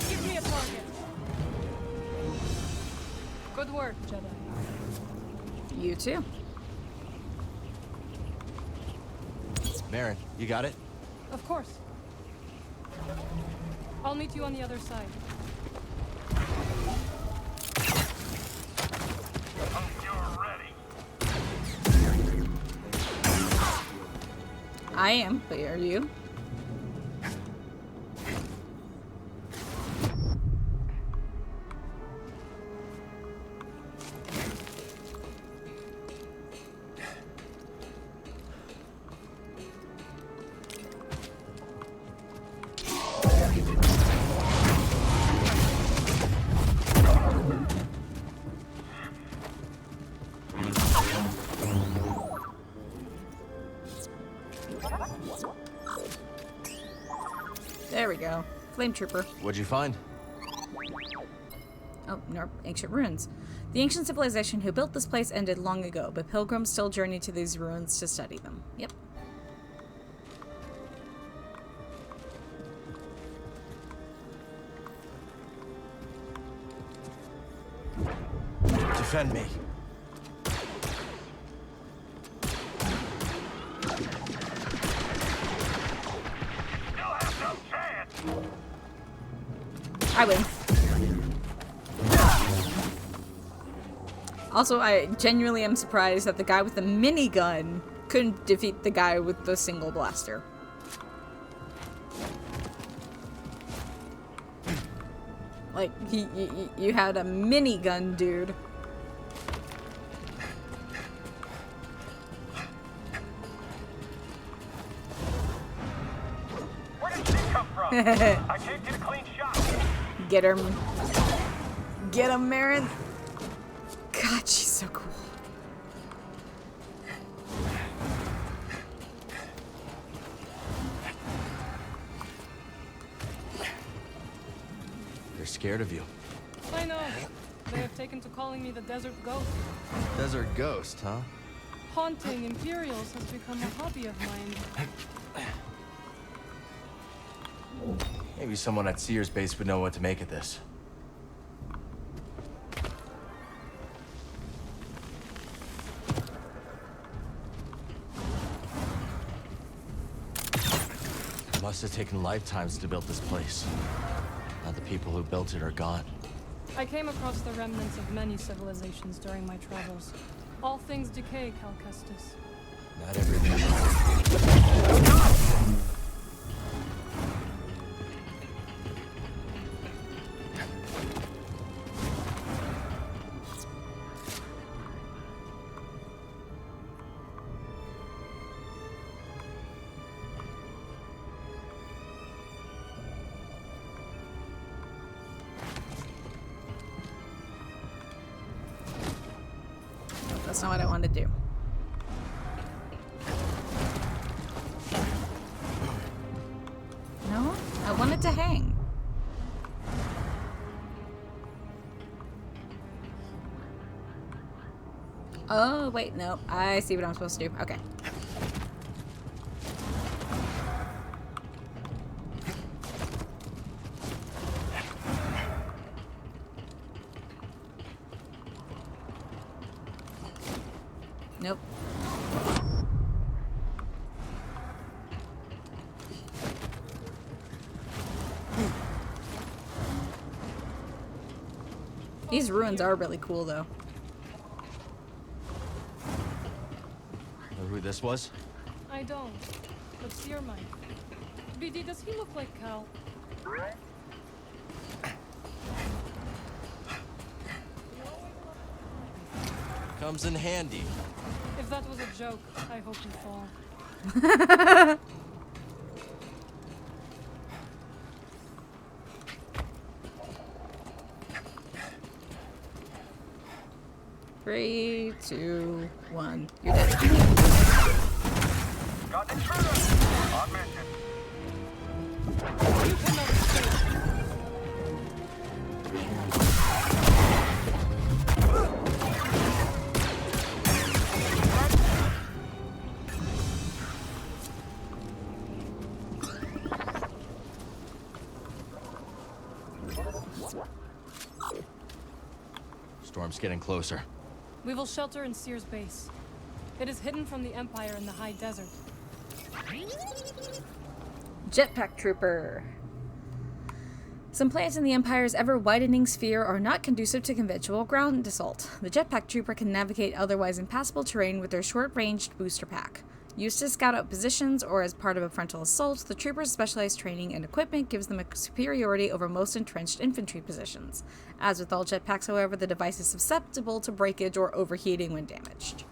Give me a target. Good work, Jedi. You too. Marin, you got it? Of course. I'll meet you on the other side. You're ready. I am, but are you? There we go. Flame Trooper. What'd you find? Oh, no, ancient ruins. The ancient civilization who built this place ended long ago, but pilgrims still journey to these ruins to study them. Yep. Defend me. I win. Also, I genuinely am surprised that the guy with the minigun couldn't defeat the guy with the single blaster. Like, you had a minigun, dude. Where did she come from? I can't get a clean shot. Get her. Get him, Marin. God, she's so cool. scared of you. I know. They have taken to calling me the Desert Ghost. Desert Ghost, huh? Haunting Imperials has become a hobby of mine. Maybe someone at Sears base would know what to make of this. Must have taken lifetimes to build this place. Now the people who built it are gone. I came across the remnants of many civilizations during my travels. All things decay, Cal Kestis. Not everything. That's not what I wanted to do. No, I wanted to hang. Oh, wait, no. I see what I'm supposed to do. Okay. Nope. These ruins are really cool, though. Know who this was? I don't, but Seer might. BD, does he look like Cal? Comes in handy. If that was a joke, I hope you fall. Three, 2, 1. You're dead. Got intruders! On mission. You cannot escape. Storm's getting closer. We will shelter in Seer's base. It is hidden from the Empire in the high desert. Jetpack Trooper. Some planets in the Empire's ever-widening sphere are not conducive to conventional ground assault. The Jetpack Trooper can navigate otherwise impassable terrain with their short-ranged booster pack. Used to scout out positions or as part of a frontal assault, the Trooper's specialized training and equipment gives them a superiority over most entrenched infantry positions. As with all jetpacks, however, the device is susceptible to breakage or overheating when damaged.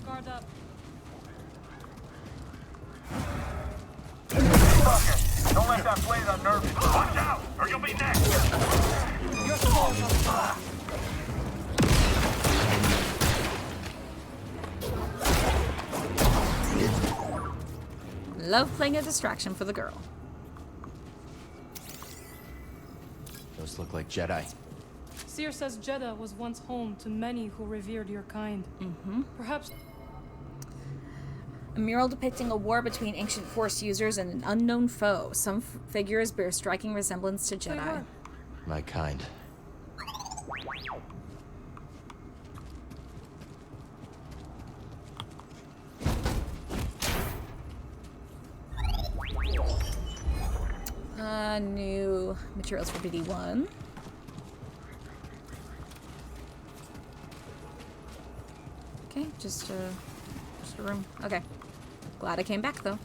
Guard up. Don't let that blade unnerve you. Watch out, or you'll be next. Your soul must die. Love playing a distraction for the girl. Those look like Jedi. Seer says Jeddah was once home to many who revered your kind. Perhaps A mural depicting a war between ancient Force users and an unknown foe. Some figures bear striking resemblance to Jedi. My kind. New materials for BD1. Okay, just a room. Okay. Glad I came back, though.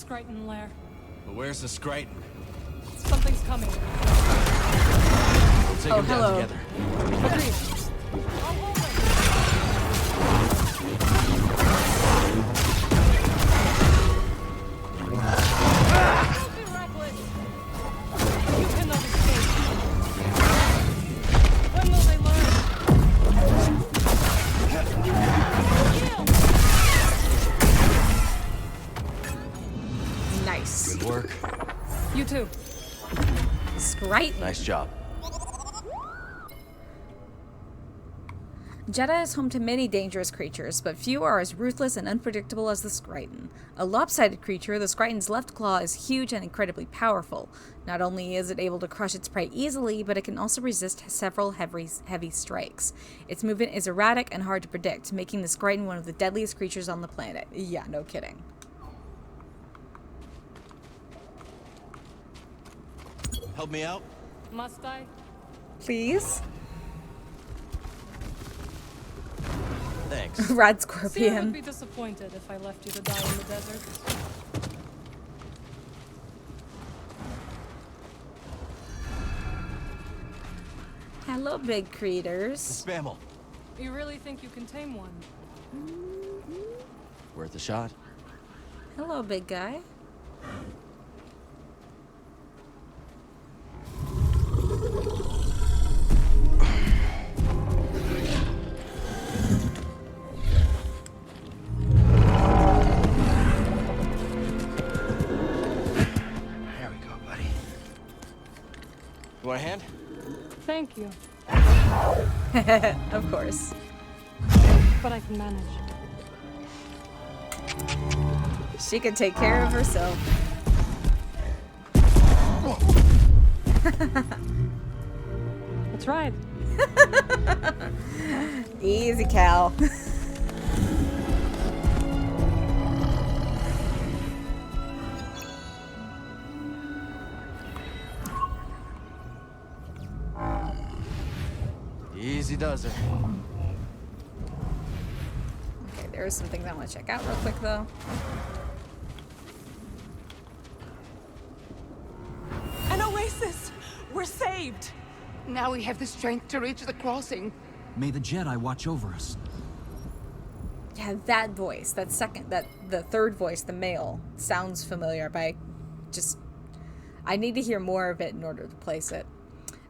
Skriton lair. But where's the Skriton? Something's coming. We'll take him down together. Agreed. You cannot escape. When will they learn? Nice. Good work. You too. Skriton. Nice job. Jedha is home to many dangerous creatures, but few are as ruthless and unpredictable as the Skriton. A lopsided creature, the Skriton's left claw is huge and incredibly powerful. Not only is it able to crush its prey easily, but it can also resist several heavy strikes. Its movement is erratic and hard to predict, making the Skriton one of the deadliest creatures on the planet. Yeah, no kidding. Help me out? Must I? Please? Thanks. Rad Seer Scorpion. would be disappointed if I left you to die in the desert. Hello, big creators. Spammel. You really think you can tame one? Worth a shot. Hello, big guy. You want a hand? Thank you. Of course. But I can manage. She can take care of herself. That's right. Easy, Cal. Easy does it. Okay, there is some things I want to check out real quick, though. An oasis! We're saved! Now we have the strength to reach the crossing. May the Jedi watch over us. Yeah, that voice, the third voice, the male, sounds familiar, but I need to hear more of it in order to place it.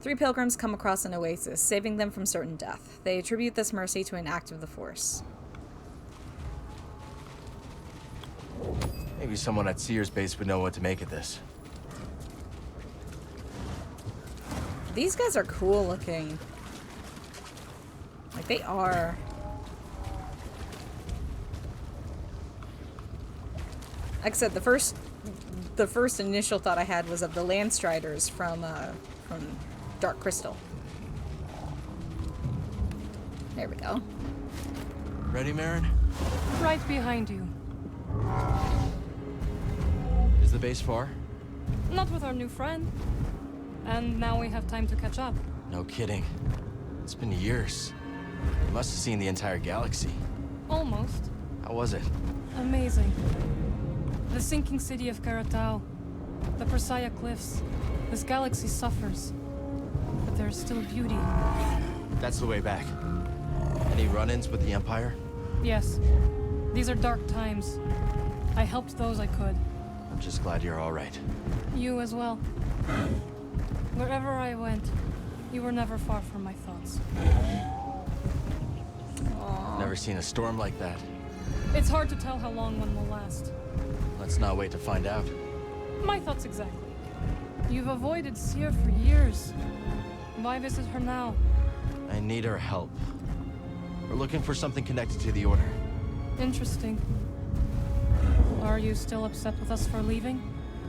3 pilgrims come across an oasis, saving them from certain death. They attribute this mercy to an act of the Force. Maybe someone at Seer's base would know what to make of this. These guys are cool looking. Like, they are. Like I said, the first initial thought I had was of the Landstriders from Dark Crystal. There we go. Ready, Marin? Right behind you. Is the base far? Not with our new friend. And now we have time to catch up. No kidding. It's been years. You must have seen the entire galaxy. Almost. How was it? Amazing. The sinking city of Karatau. The Persaya Cliffs. This galaxy suffers. But there's still beauty. That's the way back. Any run-ins with the Empire? Yes. These are dark times. I helped those I could. I'm just glad you're all right. You as well. Wherever I went, you were never far from my thoughts. Never seen a storm like that. It's hard to tell how long one will last. Let's not wait to find out. My thoughts exactly. You've avoided Seer for years. Why visit her now? I need her help. We're looking for something connected to the Order. Interesting. Are you still upset with us for leaving?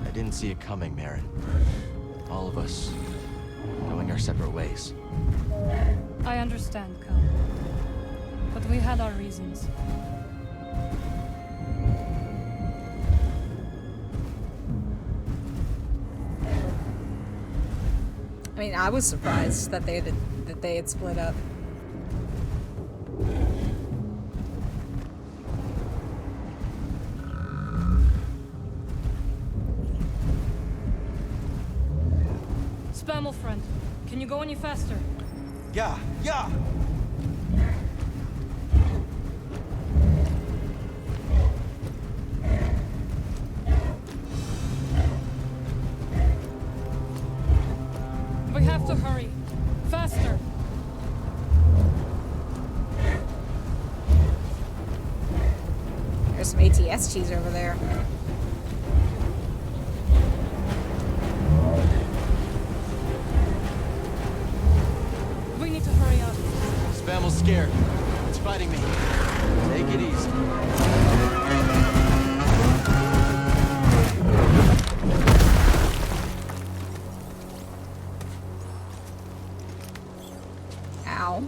I didn't see it coming, Marin. All of us going our separate ways. I understand, Cal. But we had our reasons. I mean, I was surprised that they had split up. Spammel friend, can you go any faster? Yeah, yeah! We have to hurry. Faster! There's some ATS cheese over there. We need to hurry up. Spammel's scared. It's fighting me. Take it easy. Ow.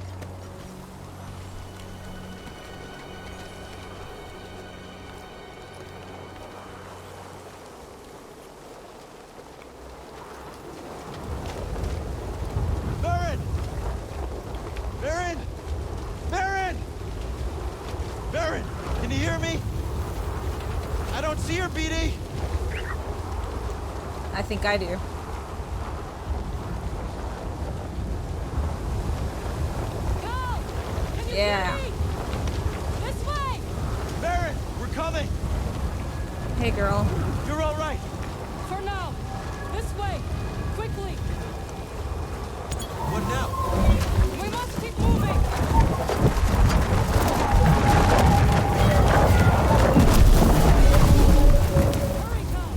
Baron! Baron! Baron! Baron, can you hear me? I don't see her, BD. I think I do. Yeah. This way! Baron, we're coming! Hey, girl. You're all right. For now. This way. Quickly. What now? We must keep moving. Hurry, Cal.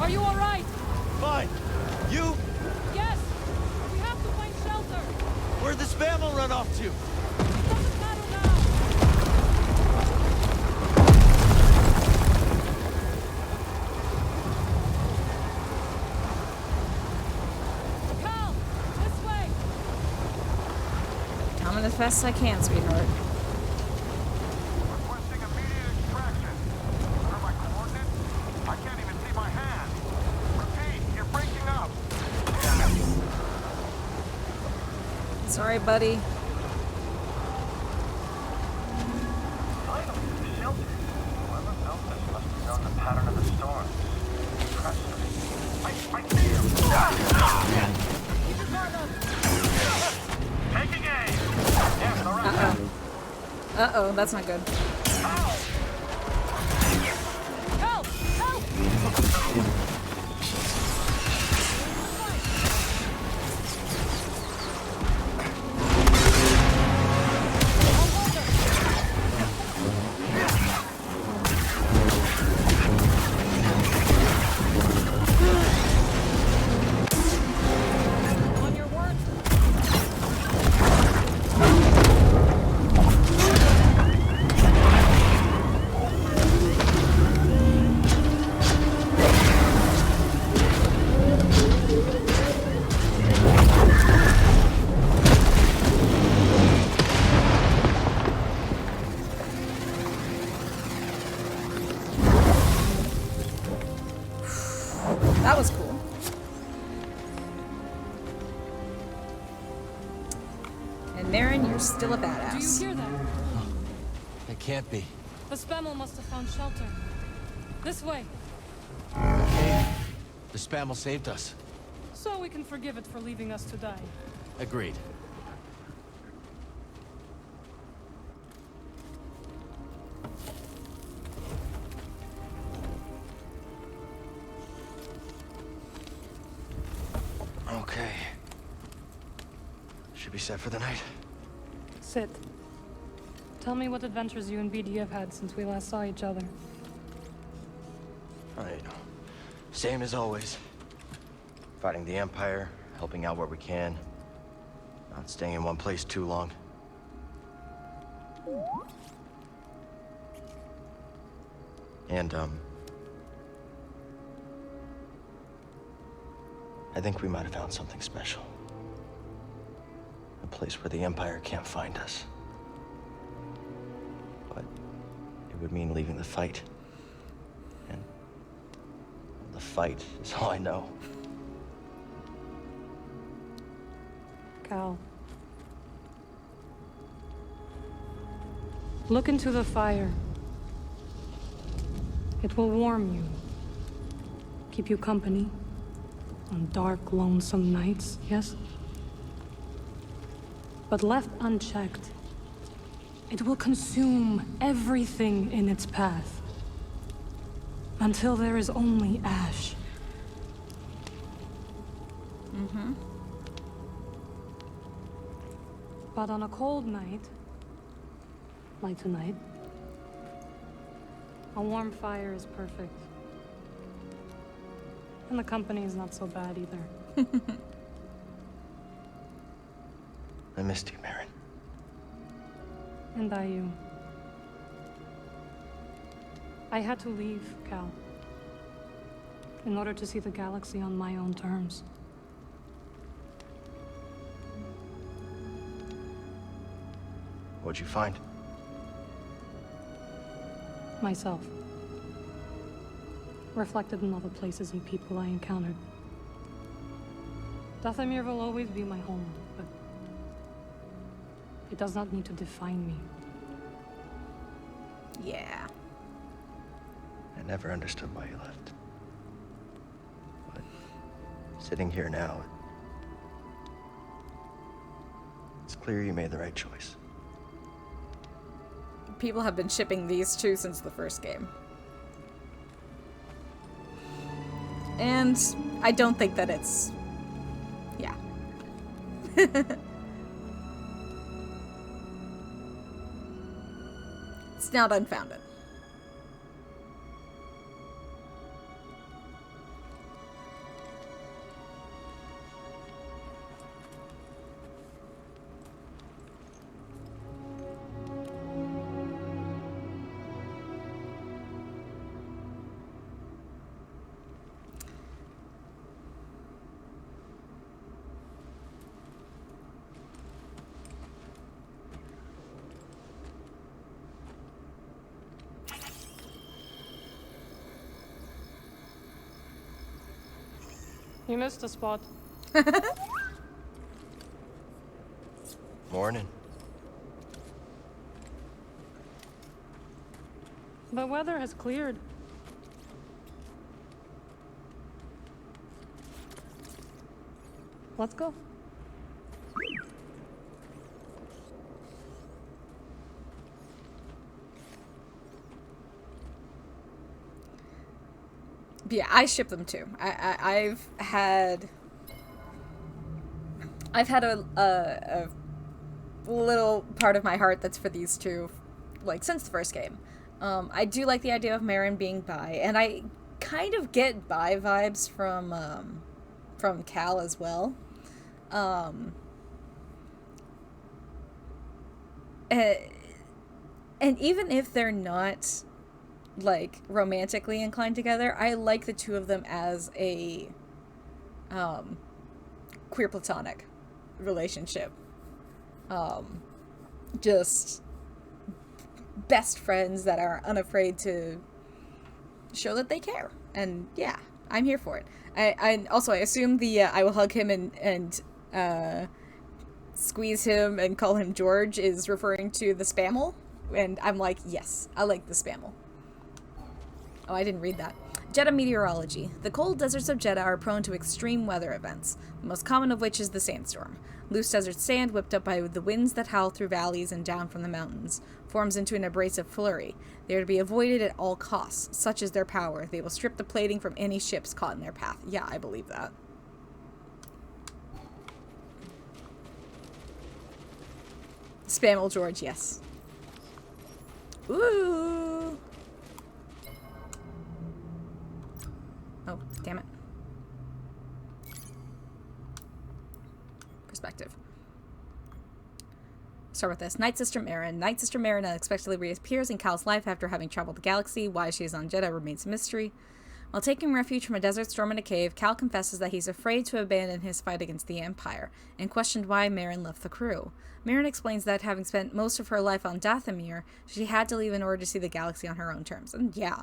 Are you all right? Fine. You? Yes. We have to find shelter. Where'd the Spammel run off to? Doesn't matter now. Cal, this way. Coming as fast as I can, sweetheart. Requesting immediate extraction. What are my coordinates? I can't even see my hand. Repeat, you're breaking up. Damn it. Sorry, buddy. Finally, the shelter. Whoever built this must have known the pattern of the storm. Impressive. I see him. Taking aim. Yes, all right. Uh-oh. Uh-oh, that's not good. Help! Help! On your word. That was cool. And Marin, you're still a Do you badass. hear that? It can't be. The Spammel must have found shelter. This way. The Spammel saved us. So we can forgive it for leaving us to die. Agreed. Okay. Should be set for the night. Sit. Tell me what adventures you and BD have had since we last saw each other. All right. Same as always. Fighting the Empire, helping out where we can. Not staying in one place too long. And, I think we might have found something special. A place where the Empire can't find us. But it would mean leaving the fight. And the fight is all I know. Cal. Look into the fire. It will warm you. Keep you company on dark, lonesome nights, yes? But left unchecked, it will consume everything in its path until there is only ash. Mm-hmm. But on a cold night, like tonight, a warm fire is perfect. And the company is not so bad either. I missed you, Marin. And I you. I had to leave, Cal. In order to see the galaxy on my own terms. What'd you find? Myself. Reflected in all the places and people I encountered. Dathomir will always be my home, but it does not need to define me. Yeah. I never understood why you left. But sitting here now, it's clear you made the right choice. People have been shipping these two since the first game. And I don't think that it's... yeah. It's not unfounded. You missed a spot. Morning. The weather has cleared. Let's go. Yeah, I ship them too. I've had a little part of my heart that's for these two, like, since the first game. I do like the idea of Marin being bi, and I kind of get bi vibes from Cal as well. And even if they're not, like, romantically inclined together, I like the two of them as a queer platonic relationship. Just best friends that are unafraid to show that they care. And yeah, I'm here for it. I also, I assume the I will hug him and squeeze him and call him George is referring to the Spammel. And I'm like, yes, I like the Spammel. Oh, I didn't read that. Jeddah meteorology. The cold deserts of Jeddah are prone to extreme weather events, the most common of which is the sandstorm. Loose desert sand, whipped up by the winds that howl through valleys and down from the mountains, forms into an abrasive flurry. They are to be avoided at all costs. Such is their power. They will strip the plating from any ships caught in their path. Yeah, I believe that. Spammel George, yes. Ooh! Oh, damn it. Perspective. Start with this. Night Sister Marin. Night Sister Marin unexpectedly reappears in Cal's life after having traveled the galaxy. Why she is on Jeddah remains a mystery. While taking refuge from a desert storm in a cave, Cal confesses that he's afraid to abandon his fight against the Empire, and questioned why Marin left the crew. Marin explains that having spent most of her life on Dathomir, she had to leave in order to see the galaxy on her own terms. And yeah.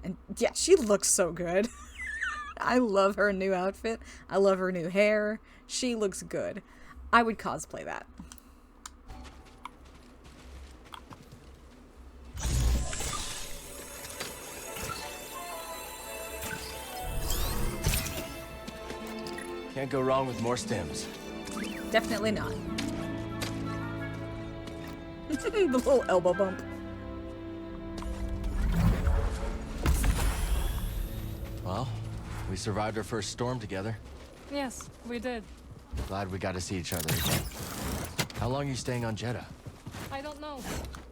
And yeah, she looks so good. I love her new outfit. I love her new hair. She looks good. I would cosplay that. Can't go wrong with more stims. Definitely not. The little elbow bump. Well, we survived our first storm together. Yes, we did. Glad we got to see each other again. How long are you staying on Jeddah? I don't know.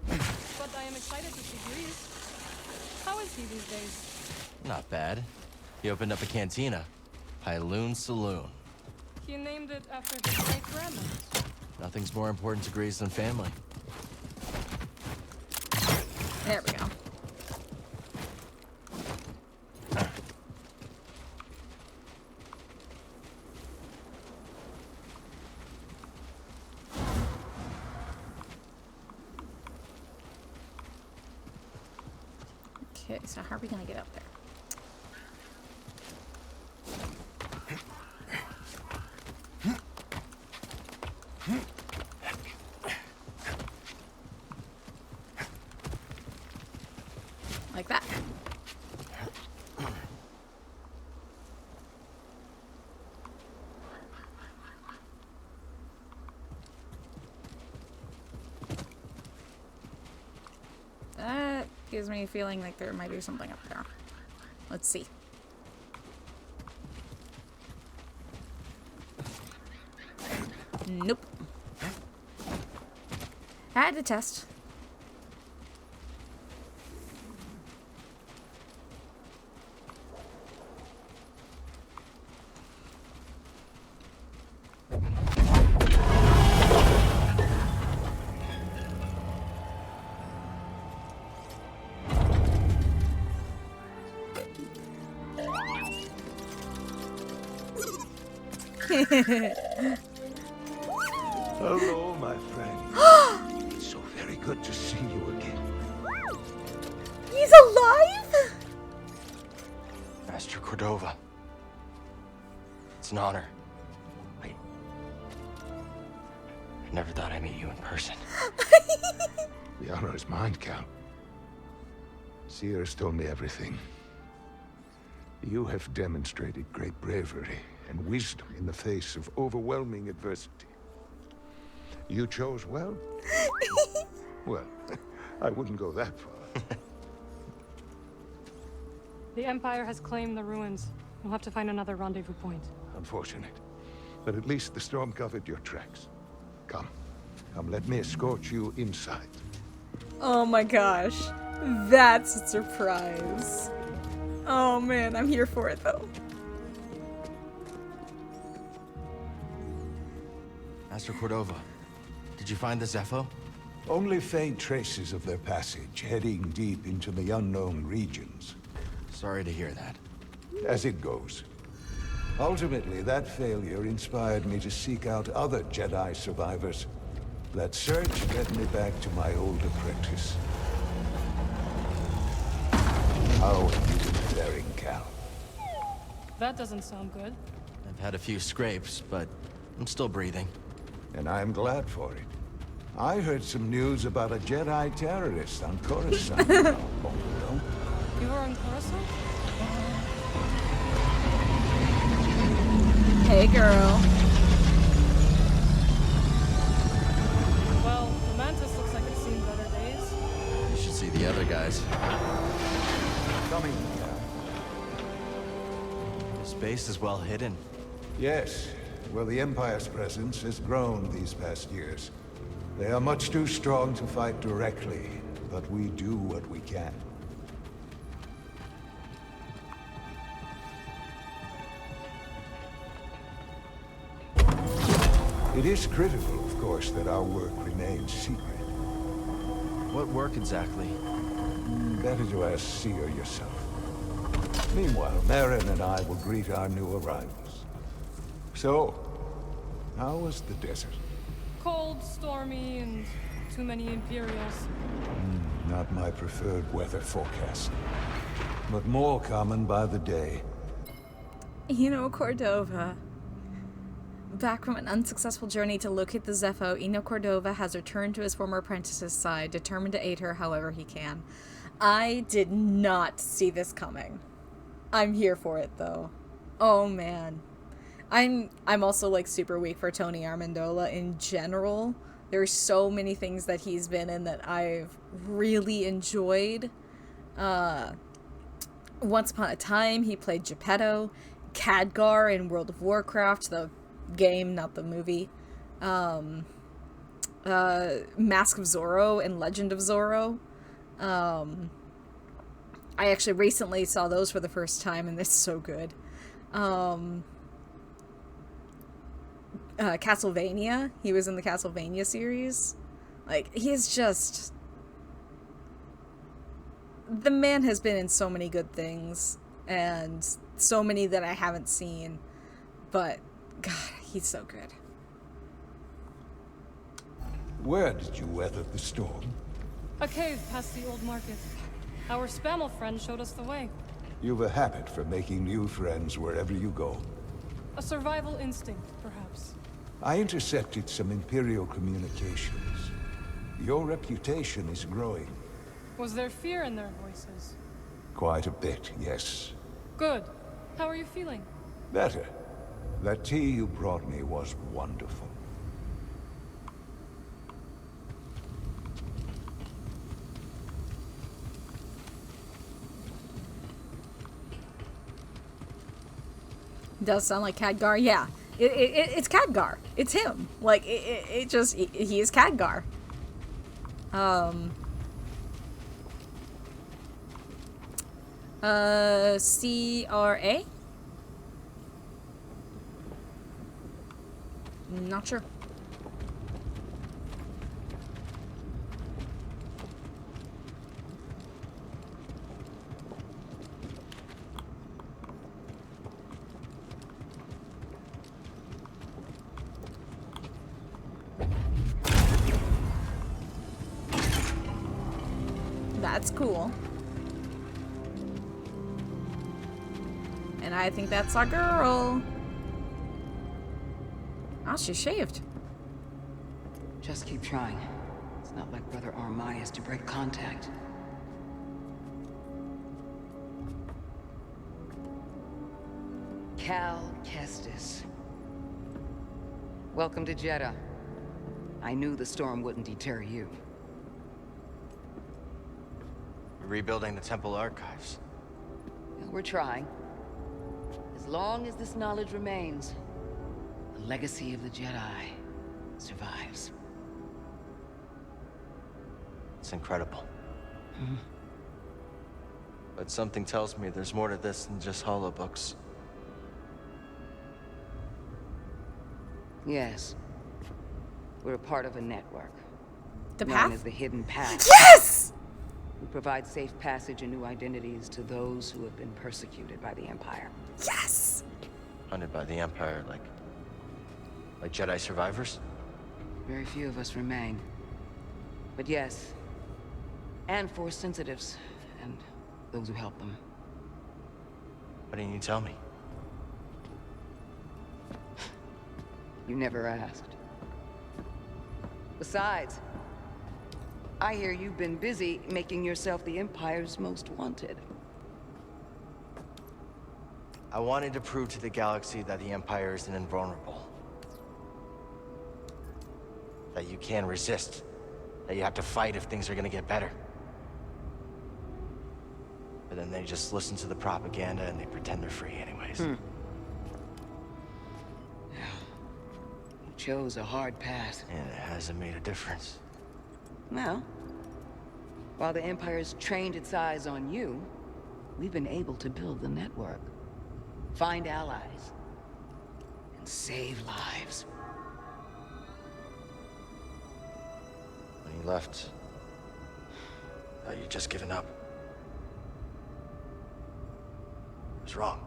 But I am excited to see Grease. How is he these days? Not bad. He opened up a cantina. Pyloon Saloon. He named it after his great grandma. Nothing's more important to Grease than family. There we go. Okay, so how are we gonna get up there? Like that. That gives me a feeling like there might be something up there. Let's see. Nope. I had to test. Hello, my friend. It's so very good to see you again. He's alive? Master Cordova. It's an honor. I never thought I'd meet you in person. The honor is mine, Cal. Sears told me everything. You have demonstrated great bravery and wisdom in the face of overwhelming adversity. You chose well? Well, I wouldn't go that far. The Empire has claimed the ruins. We'll have to find another rendezvous point. Unfortunate. But at least the storm covered your tracks. Come, let me escort you inside. Oh my gosh. That's a surprise. Oh man, I'm here for it though. Master Cordova, did you find the Zepho? Only faint traces of their passage, heading deep into the unknown regions. Sorry to hear that. As it goes. Ultimately, that failure inspired me to seek out other Jedi survivors. That search led me back to my old apprentice. How have you been faring, Cal? That doesn't sound good. I've had a few scrapes, but I'm still breathing. And I'm glad for it. I heard some news about a Jedi terrorist on Coruscant. You were on Coruscant? Hey, girl. Well, the Mantis looks like it's seen better days. You should see the other guys. Coming. This base is well hidden. Yes. Well, the Empire's presence has grown these past years. They are much too strong to fight directly, but we do what we can. It is critical, of course, that our work remains secret. What work exactly? Better to ask Seer yourself. Meanwhile, Marin and I will greet our new arrivals. So, how was the desert? Cold, stormy, and too many Imperials. Not my preferred weather forecast. But more common by the day. You know, Cordova. Back from an unsuccessful journey to locate the Zepho, Eno Cordova has returned to his former apprentice's side, determined to aid her however he can. I did not see this coming. I'm here for it, though. Oh, man. I'm also like super weak for Tony Amendola in general. There's so many things that he's been in that I've really enjoyed. Once Upon a Time, he played Geppetto. Khadgar in World of Warcraft, the game, not the movie. Mask of Zorro and Legend of Zorro. I actually recently saw those for the first time, and they're so good. Castlevania. He was in the Castlevania series. Like, he's just... The man has been in so many good things, and so many that I haven't seen, but God, he's so good. Where did you weather the storm? A cave past the old market. Our Spammel friend showed us the way. You've a habit for making new friends wherever you go. A survival instinct, perhaps. I intercepted some Imperial communications. Your reputation is growing. Was there fear in their voices? Quite a bit, yes. Good. How are you feeling? Better. That tea you brought me was wonderful. Does sound like Khadgar, yeah. It's Khadgar. It's him. Like, he is Khadgar. CRA? Not sure. That's cool. And I think that's our girl. Oh, she shaved. Just keep trying. It's not like Brother Armai has to break contact. Cal Kestis. Welcome to Jeddah. I knew the storm wouldn't deter you. Rebuilding the temple archives. We're trying. As long as this knowledge remains, the legacy of the Jedi survives. It's incredible. But something tells me there's more to this than just holobooks. Yes. We're a part of a network. The known Path? as the Hidden Path. Yes! We provide safe passage and new identities to those who have been persecuted by the Empire. Yes! Hunted by the Empire, like Jedi survivors? Very few of us remain. But yes. And Force sensitives. And those who help them. Why didn't you tell me? You never asked. Besides, I hear you've been busy making yourself the Empire's most wanted. I wanted to prove to the galaxy that the Empire isn't invulnerable. That you can resist. That you have to fight if things are gonna get better. But then they just listen to the propaganda and they pretend they're free anyways. You chose a hard path. And it hasn't made a difference. Well, while the Empire's trained its eyes on you, we've been able to build the network. Find allies. And save lives. When you left, I thought you'd just given up. I was wrong.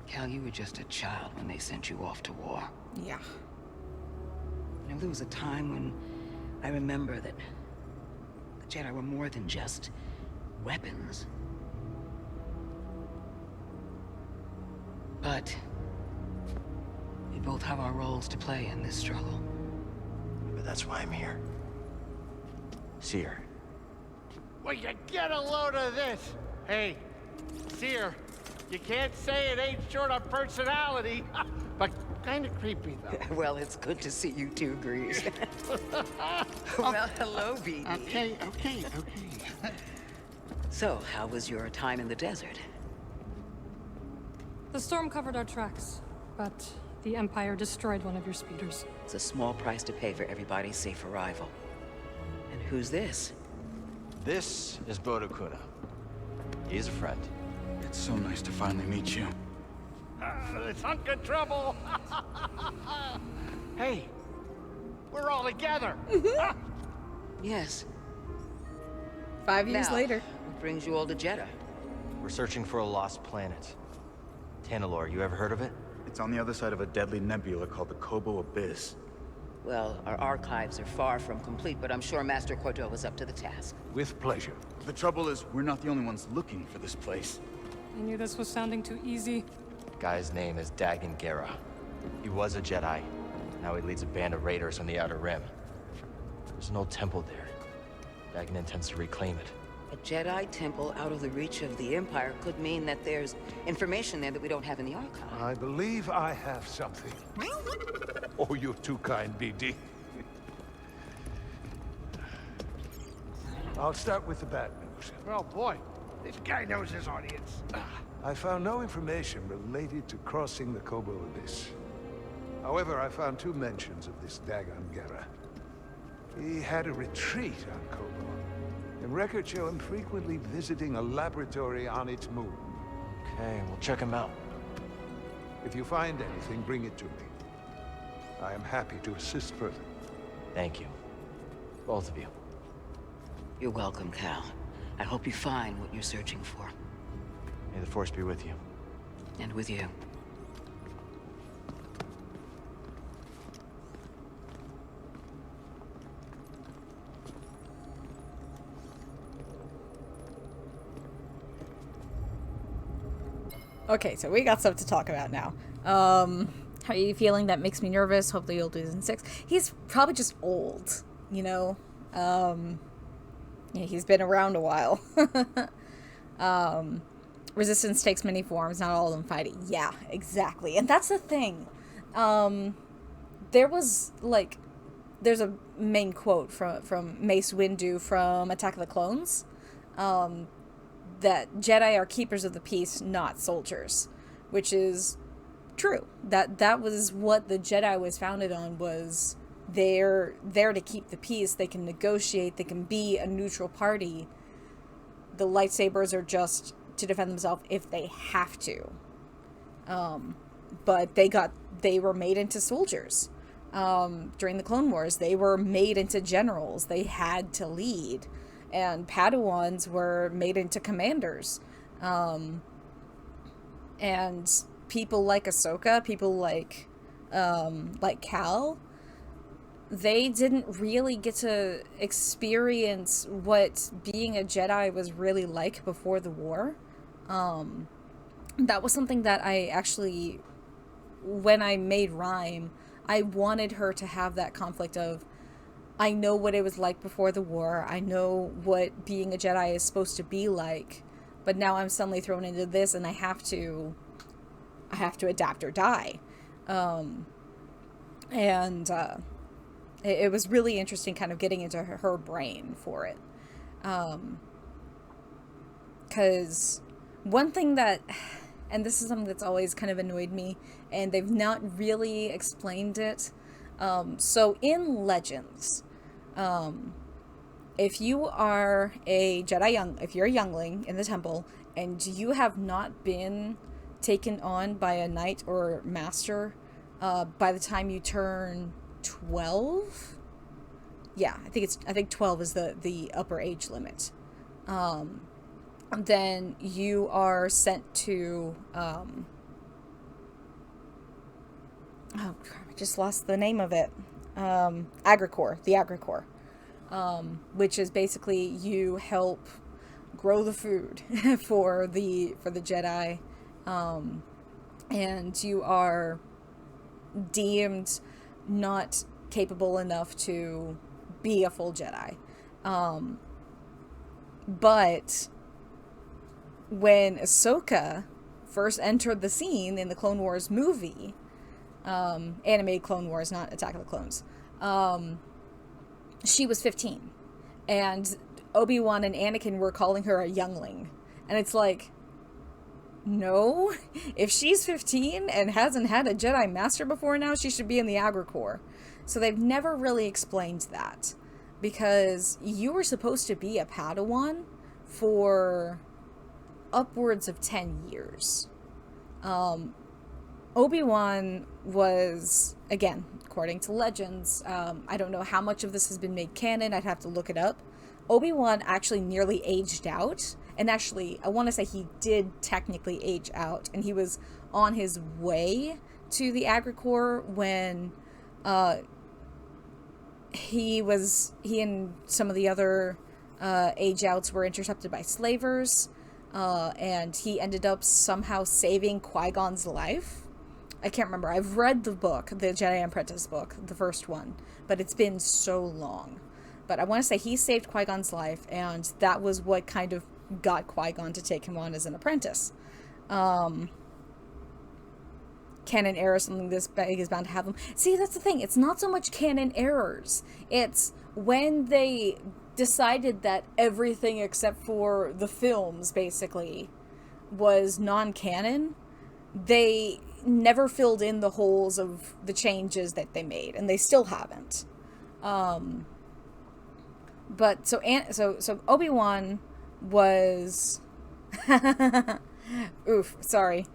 Cal, you were just a child when they sent you off to war. Yeah. You know, there was a time when I remember that the Jedi were more than just weapons. But we both have our roles to play in this struggle. But that's why I'm here. See her. Will you get a load of this? Hey, Seer, you can't say it ain't short on personality, but kind of creepy, though. Well, it's good to see you too, Grease. Well, hello, BD. Okay. So, how was your time in the desert? The storm covered our tracks, but the Empire destroyed one of your speeders. It's a small price to pay for everybody's safe arrival. And who's this? This is Bodo Kuna. He's a friend. It's so nice to finally meet you. This hunk of trouble. Hey, we're all together. Yes. 5 years Now, later. What brings you all to Jedi? We're searching for a lost planet. Tanalorr, you ever heard of it? It's on the other side of a deadly nebula called the Kobo Abyss. Well, our archives are far from complete, but I'm sure Master Cordo is up to the task. With pleasure. The trouble is, we're not the only ones looking for this place. I knew this was sounding too easy. Guy's name is Dagan Gera. He was a Jedi. Now he leads a band of raiders on the Outer Rim. There's an old temple there. Dagan intends to reclaim it. A Jedi temple out of the reach of the Empire could mean that there's information there that we don't have in the archive. I believe I have something. Oh, you're too kind, BD. I'll start with the bad news. Oh boy, this guy knows his audience. I found no information related to crossing the Kobo Abyss. However, I found 2 mentions of this Dagan Gera. He had a retreat on Kobo, and records show him frequently visiting a laboratory on its moon. Okay, we'll check him out. If you find anything, bring it to me. I am happy to assist further. Thank you. Both of you. You're welcome, Cal. I hope you find what you're searching for. May the Force be with you. And with you. Okay, so we got stuff to talk about now. How are you feeling? That makes me nervous. Hopefully you'll do this in 6. He's probably just old, you know? Yeah, he's been around a while. Resistance takes many forms, not all of them fighting. Yeah, exactly. And that's the thing. There's a main quote from Mace Windu from Attack of the Clones. That Jedi are keepers of the peace, not soldiers, which is true. That was what the Jedi was founded on, was they're there to keep the peace. They can negotiate, they can be a neutral party. The lightsabers are just to defend themselves if they have to. But they were made into soldiers. During the Clone Wars, they were made into generals. They had to lead. And Padawans were made into commanders. And people like Ahsoka, people like Cal, they didn't really get to experience what being a Jedi was really like before the war. That was something that I actually, when I made Rhyme, I wanted her to have that conflict of, I know what it was like before the war. I know what being a Jedi is supposed to be like, but now I'm suddenly thrown into this, and I have to adapt or die. It was really interesting, kind of getting into her brain for it, because one thing that, and this is something that's always kind of annoyed me, and they've not really explained it. So in Legends, if you are a Jedi if you're a youngling in the temple and you have not been taken on by a knight or master by the time you turn 12, yeah, I think 12 is the upper age limit. Then you are sent to oh crap, I just lost the name of it. The Agricorps, which is basically you help grow the food for the Jedi, and you are deemed not capable enough to be a full Jedi. But when Ahsoka first entered the scene in the Clone Wars movie, animated Clone Wars, not Attack of the Clones, she was 15. And Obi-Wan and Anakin were calling her a youngling. And it's like, no, if she's 15 and hasn't had a Jedi Master before now, she should be in the Agri Corps. So they've never really explained that. Because you were supposed to be a Padawan for upwards of 10 years. Obi-Wan was, again, according to legends, I don't know how much of this has been made canon, I'd have to look it up. Obi-Wan actually nearly aged out, and actually, I want to say he did technically age out, and he was on his way to the Agri Corps when he and some of the other age outs were intercepted by slavers, and he ended up somehow saving Qui-Gon's life. I can't remember. I've read the book, the Jedi Apprentice book, the first one, but it's been so long. But I want to say he saved Qui-Gon's life, and that was what kind of got Qui-Gon to take him on as an apprentice. Canon error, something this big is bound to have them. See, that's the thing. It's not so much canon errors. It's when they decided that everything except for the films, basically, was non-canon, they never filled in the holes of the changes that they made, and they still haven't. But so Obi-Wan was oof, sorry.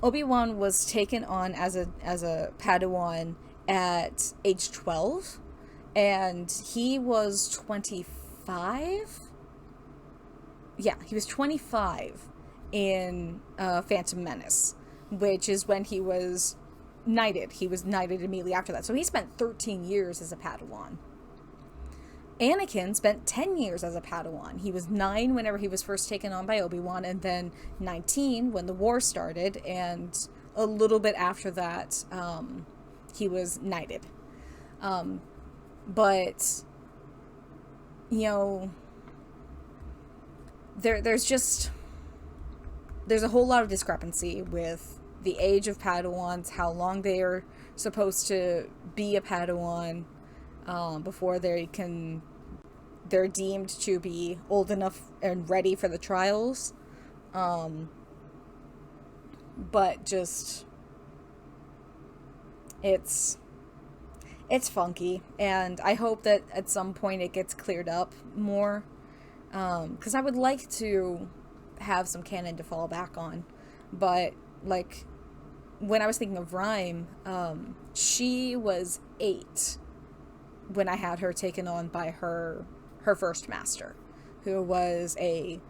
Obi-Wan was taken on as a Padawan at age 12, and he was 25. Yeah, he was 25 in Phantom Menace, which is when he was knighted. He was knighted immediately after that. So he spent 13 years as a Padawan. Anakin spent 10 years as a Padawan. He was 9 whenever he was first taken on by Obi-Wan, and then 19 when the war started, and a little bit after that, he was knighted. But, you know, there's a whole lot of discrepancy with the age of Padawans, how long they are supposed to be a Padawan before they're deemed to be old enough and ready for the trials. But just, it's funky, and I hope that at some point it gets cleared up more, because I would like to have some canon to fall back on. But like when I was thinking of Rhyme, she was 8 when I had her taken on by her first master, who was a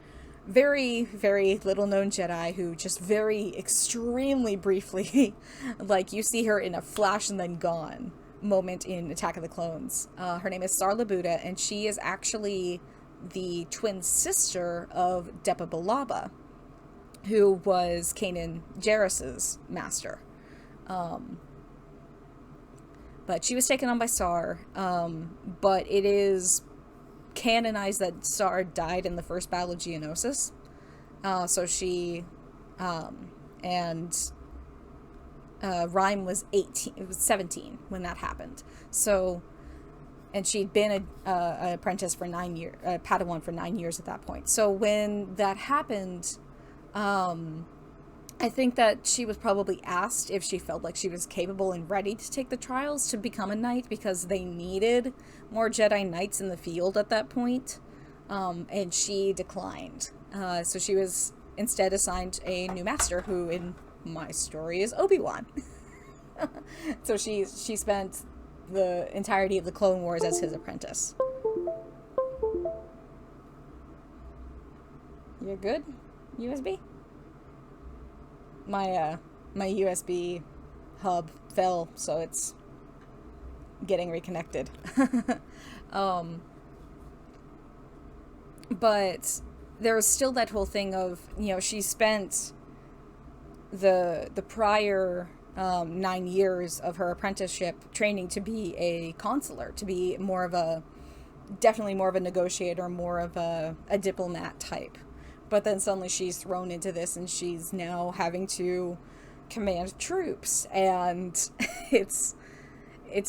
very, very little known Jedi who just very extremely briefly, like you see her in a flash and then gone moment in Attack of the Clones. Her name is Sar Labuda, and she is actually the twin sister of Depa Billaba, who was Kanan Jarrus's master. But she was taken on by Sar, but it is canonized that Sar died in the first Battle of Geonosis. So she, and Rhyme was 18, it was 17 when that happened. So, and she'd been an apprentice for 9 years, a Padawan for 9 years at that point. So when that happened, I think that she was probably asked if she felt like she was capable and ready to take the trials to become a knight, because they needed more Jedi Knights in the field at that point, and she declined. So she was instead assigned a new master, who in my story is Obi-Wan. So she spent the entirety of the Clone Wars as his apprentice. You're good? USB? My USB hub fell, so it's getting reconnected. But there's still that whole thing of, you know, she spent the prior 9 years of her apprenticeship training to be a consular, to be more of a definitely more of a negotiator, more of a diplomat type. But then suddenly she's thrown into this, and she's now having to command troops, and it's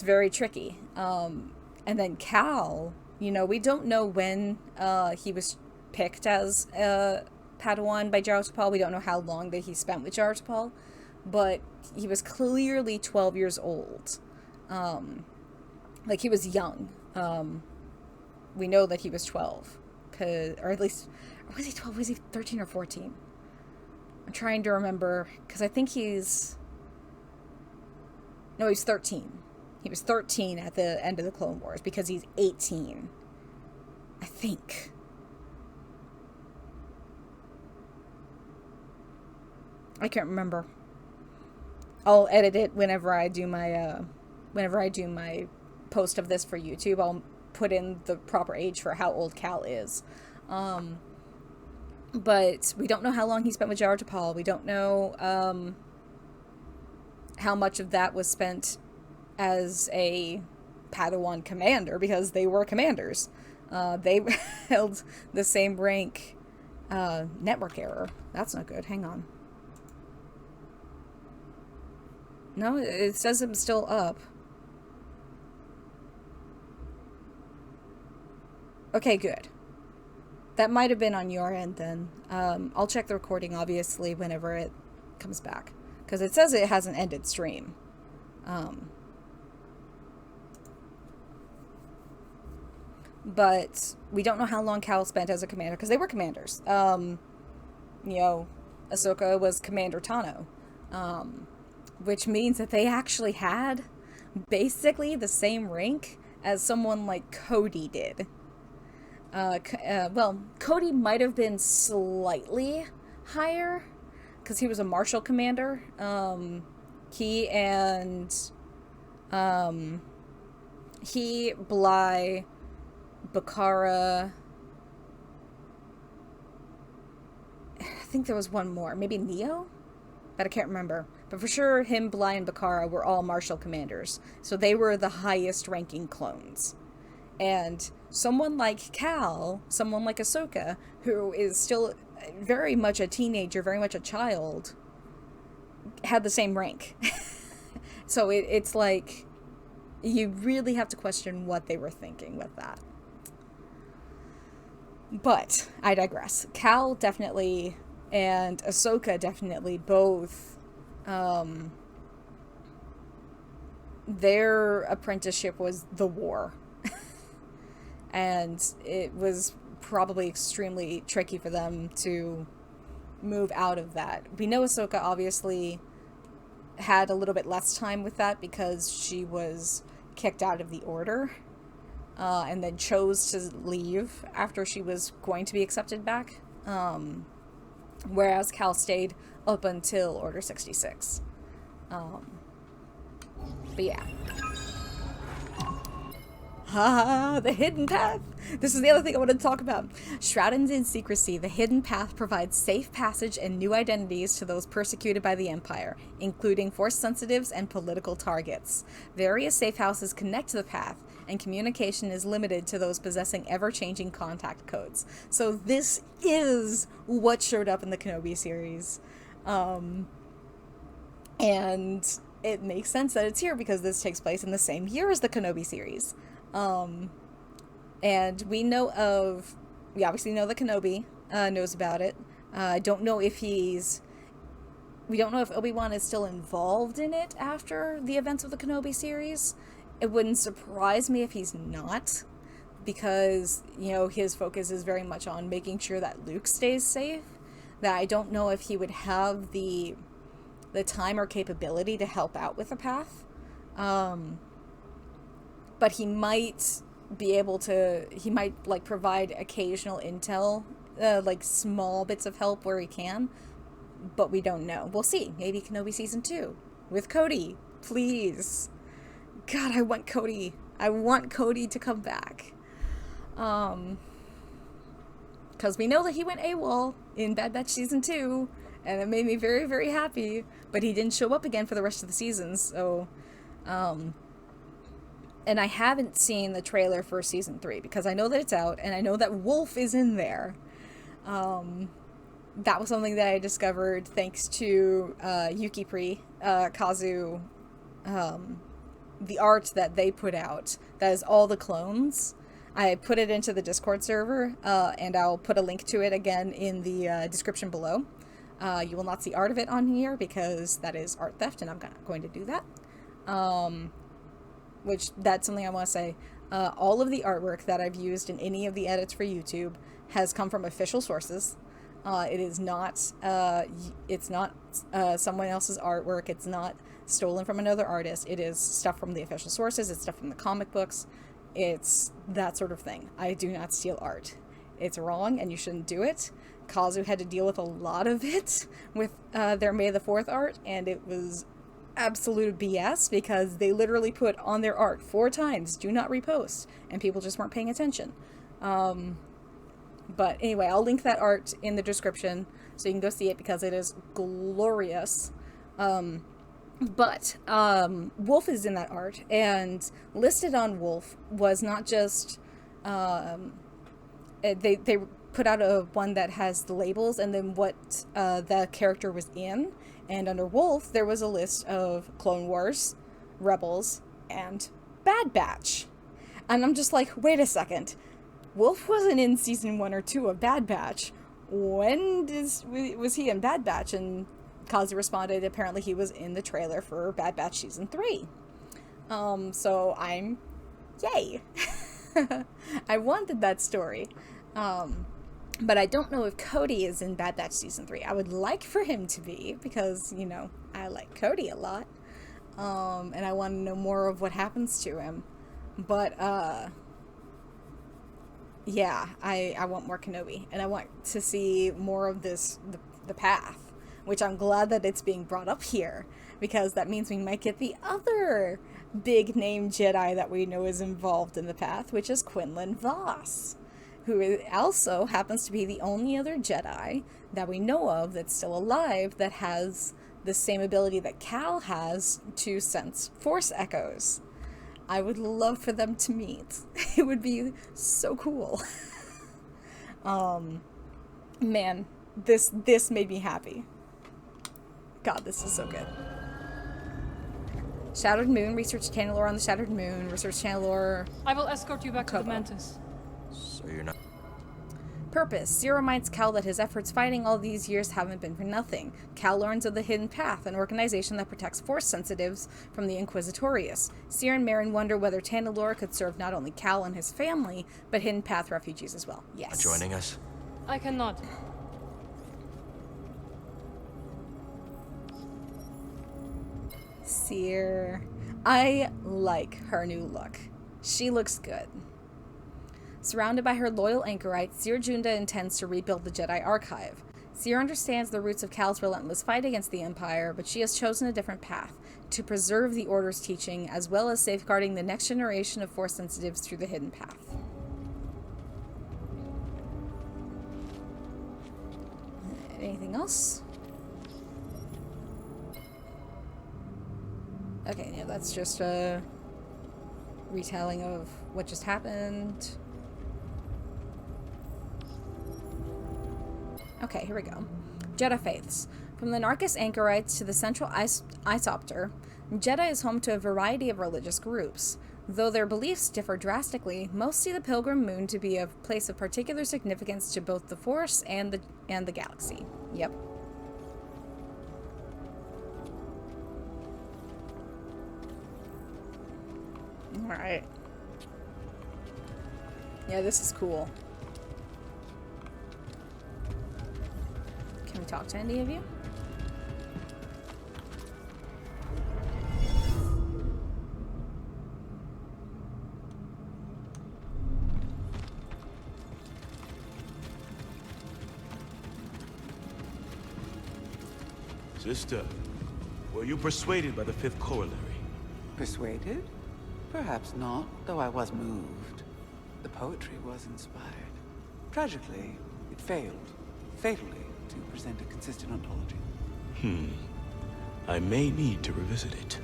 very tricky. And then Cal, you know, we don't know when he was picked as Padawan by Jar Paul. We don't know how long that he spent with Jar Paul, but he was clearly 12 years old. Like, he was young. We know that he was 12, or at least, was he 12? Was he 13 or 14? I'm trying to remember, because I think he's 13. He was 13 at the end of the Clone Wars, because he's 18, I think. I can't remember. I'll edit it whenever I do my post of this for YouTube. I'll put in the proper age for how old Cal is. But we don't know how long he spent with Jar Paul. We don't know how much of that was spent as a Padawan commander, because they were commanders. They held the same rank. Network error. That's not good. Hang on. No, it says I'm still up. Okay, good. That might have been on your end then. I'll check the recording, obviously, whenever it comes back, because it says it hasn't ended stream. But we don't know how long Cal spent as a commander, because they were commanders. You know, Ahsoka was Commander Tano, which means that they actually had basically the same rank as someone like Cody did. Well, Cody might have been slightly higher, because he was a marshal commander. He, Bly, Bakara, I think there was one more, maybe Neo, but I can't remember. But for sure, him, Bly, and Bakara were all marshal commanders, so they were the highest ranking clones. And someone like Cal, someone like Ahsoka, who is still very much a teenager, very much a child, had the same rank. So it's like, you really have to question what they were thinking with that. But I digress. Cal definitely, and Ahsoka definitely, both, their apprenticeship was the war. And it was probably extremely tricky for them to move out of that. We know Ahsoka obviously had a little bit less time with that, because she was kicked out of the Order, and then chose to leave after she was going to be accepted back. Whereas Cal stayed up until Order 66. But yeah. The hidden path. This is the other thing I wanted to talk about. Shrouded in secrecy, the hidden path provides safe passage and new identities to those persecuted by the Empire, including Force sensitives and political targets. Various safe houses connect to the path, and communication is limited to those possessing ever-changing contact codes. So this is what showed up in the Kenobi series. And it makes sense that it's here, because this takes place in the same year as the Kenobi series. And we obviously know that Kenobi knows about it. I don't know if we don't know if Obi-Wan is still involved in it after the events of the Kenobi series. It wouldn't surprise me if he's not, because, you know, his focus is very much on making sure that Luke stays safe. That I don't know if he would have the time or capability to help out with the path. But he might be able to, like, provide occasional intel, like small bits of help where he can, but we don't know. We'll see. Maybe Kenobi Season 2 with Cody. Please. God, I want Cody. I want Cody to come back. Because we know that he went AWOL in Bad Batch Season 2, and it made me very, very happy, but he didn't show up again for the rest of the seasons, so, And I haven't seen the trailer for season 3 because I know that it's out and I know that Wolf is in there. That was something that I discovered thanks to YukiPri, Kazu, the art that they put out. That is all the clones. I put it into the Discord server, and I'll put a link to it again in the description below. You will not see art of it on here because that is art theft, and I'm not going to do that. Which, that's something I want to say. All of the artwork that I've used in any of the edits for YouTube has come from official sources. It is not, it's not someone else's artwork. It's not stolen from another artist. It is stuff from the official sources. It's stuff from the comic books. It's that sort of thing. I do not steal art. It's wrong, and you shouldn't do it. Kazu had to deal with a lot of it with their May the 4th art, and it was absolute BS because they literally put on their art 4 times, do not repost, and people just weren't paying attention. But anyway, I'll link that art in the description so you can go see it because it is glorious. But Wolf is in that art, and listed on Wolf was not just they put out a one that has the labels and then what the character was in, and under Wolf there was a list of Clone Wars, Rebels, and Bad Batch, and I'm just like, wait a second, Wolf wasn't in season 1 or 2 of Bad Batch. When was he in Bad Batch? And Kazu responded, apparently he was in the trailer for Bad Batch season 3. So I'm, yay. I wanted that story. But I don't know if Cody is in Bad Batch season 3. I would like for him to be because, you know, I like Cody a lot. And I want to know more of what happens to him. But, yeah, I want more Kenobi. And I want to see more of this, the path. Which I'm glad that it's being brought up here, because that means we might get the other big name Jedi that we know is involved in the path, which is Quinlan Voss, who also happens to be the only other Jedi that we know of that's still alive that has the same ability that Cal has to sense Force echoes. I would love for them to meet. It would be so cool. Man, this made me happy. God, this is so good. Shattered Moon, research channel lore on the Shattered Moon, research channel lore. I will escort you back to the Mantis. So you're not... Purpose. Zero reminds Cal that his efforts fighting all these years haven't been for nothing. Cal learns of the Hidden Path, an organization that protects Force sensitives from the Inquisitorius. Seer and Marin wonder whether Tandalore could serve not only Cal and his family, but Hidden Path refugees as well. Yes. Joining us? I cannot. Seer. I like her new look. She looks good. Surrounded by her loyal anchorites, Seer Junda intends to rebuild the Jedi Archive. Seer understands the roots of Cal's relentless fight against the Empire, but she has chosen a different path, to preserve the Order's teaching, as well as safeguarding the next generation of Force sensitives through the Hidden Path. Anything else? Okay, yeah, that's just a retelling of what just happened. Okay, here we go. Jedi Faiths. From the Narcus Anchorites to the Central Isopter, Jedi is home to a variety of religious groups. Though their beliefs differ drastically, most see the Pilgrim Moon to be a place of particular significance to both the Force and the galaxy. Yep. Alright. Yeah, this is cool. Can we talk to any of you? Sister, were you persuaded by the fifth corollary? Persuaded? Perhaps not, though I was moved. The poetry was inspired. Tragically, it failed, fatally, to present a consistent ontology. I may need to revisit it.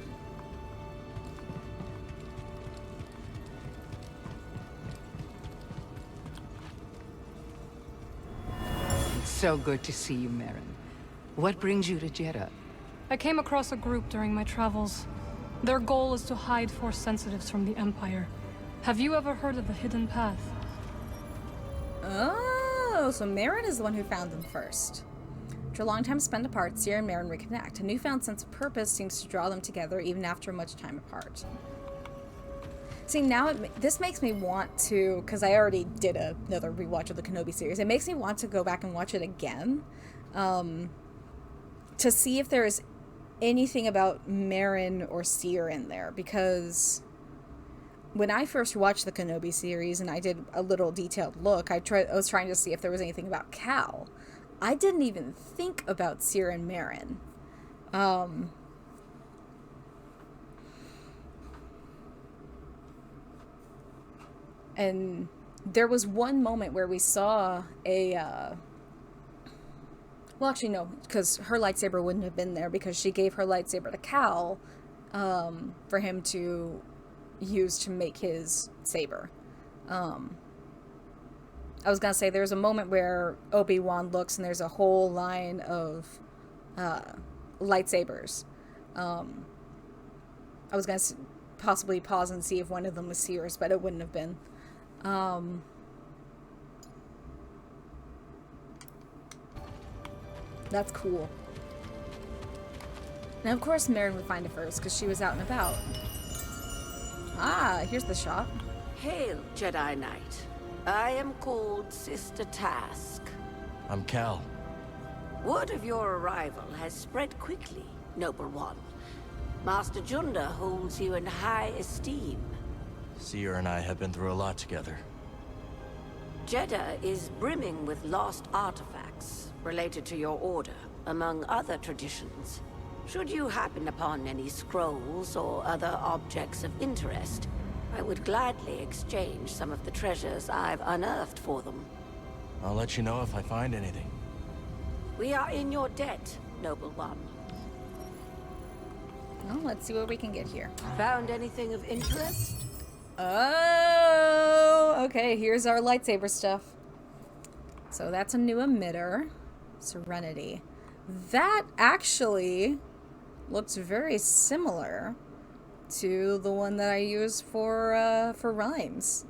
So good to see you, Merrin. What brings you to Jeddah? I came across a group during my travels. Their goal is to hide Force sensitives from the Empire. Have you ever heard of the Hidden Path? Oh, so Merrin is the one who found them first. After a long time spent apart, Cere and Merrin reconnect. A newfound sense of purpose seems to draw them together even after much time apart. See, now this makes me want to, because I already did another rewatch of the Kenobi series, it makes me want to go back and watch it again to see if there is anything about Merrin or Cere in there, because when I first watched the Kenobi series and I did a little detailed look, I was trying to see if there was anything about Cal. I didn't even think about Cere and Merrin. And there was one moment where we saw a... well, actually, no, because her lightsaber wouldn't have been there because she gave her lightsaber to Cal for him to use to make his saber. I was gonna say there's a moment where Obi-Wan looks and there's a whole line of lightsabers. I was gonna possibly pause and see if one of them was Cere's, but it wouldn't have been. That's cool. Now, of course, Merrin would find it first because she was out and about. Ah, here's the shop. Hail, Jedi Knight. I am called Sister Task. I'm Cal. Word of your arrival has spread quickly, Noble One. Master Junda holds you in high esteem. Cere and I have been through a lot together. Jeddah is brimming with lost artifacts related to your order, among other traditions. Should you happen upon any scrolls or other objects of interest, I would gladly exchange some of the treasures I've unearthed for them. I'll let you know if I find anything. We are in your debt, Noble One. Well, let's see what we can get here. Found anything of interest? Oh, okay, here's our lightsaber stuff. So that's a new emitter. Serenity. That actually looks very similar to the one that I use for rhymes.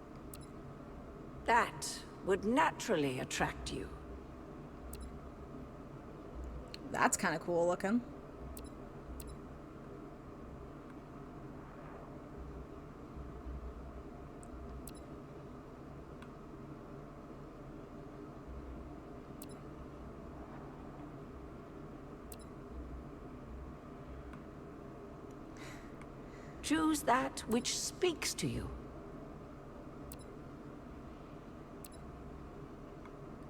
That would naturally attract you. That's kind of cool looking. Choose that which speaks to you.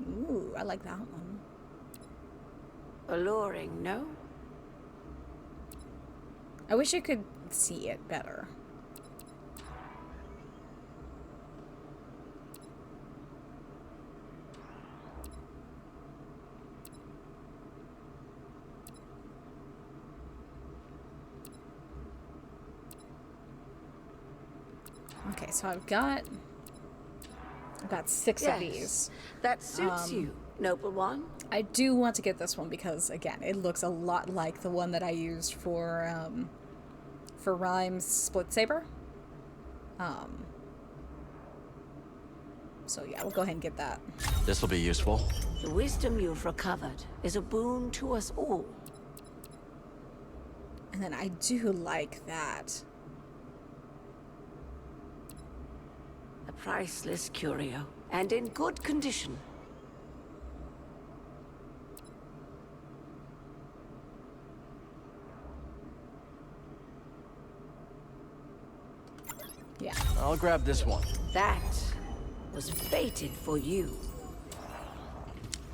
Ooh, I like that one. Alluring, no? I wish I could see it better. Okay, so I've got 6 of these. That suits you, Noble One. I do want to get this one because, again, it looks a lot like the one that I used for Rhyme's split saber. So yeah, we'll go ahead and get that. This will be useful. The wisdom you've recovered is a boon to us all. And then I do like that. A priceless curio, and in good condition. Yeah. I'll grab this one. That was fated for you.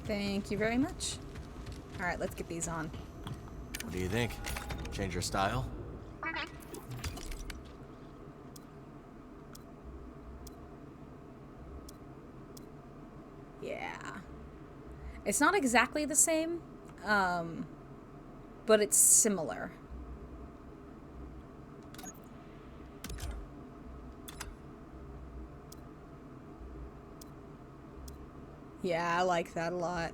Thank you very much. All right, let's get these on. What do you think? Change your style? Yeah. It's not exactly the same, but it's similar. Yeah, I like that a lot.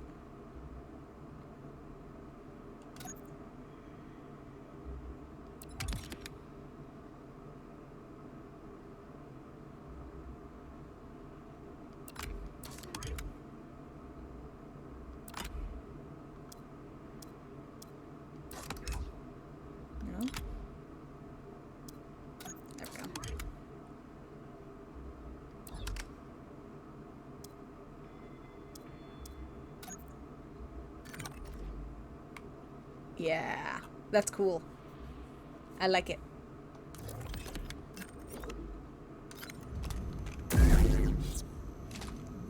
Yeah, that's cool. I like it.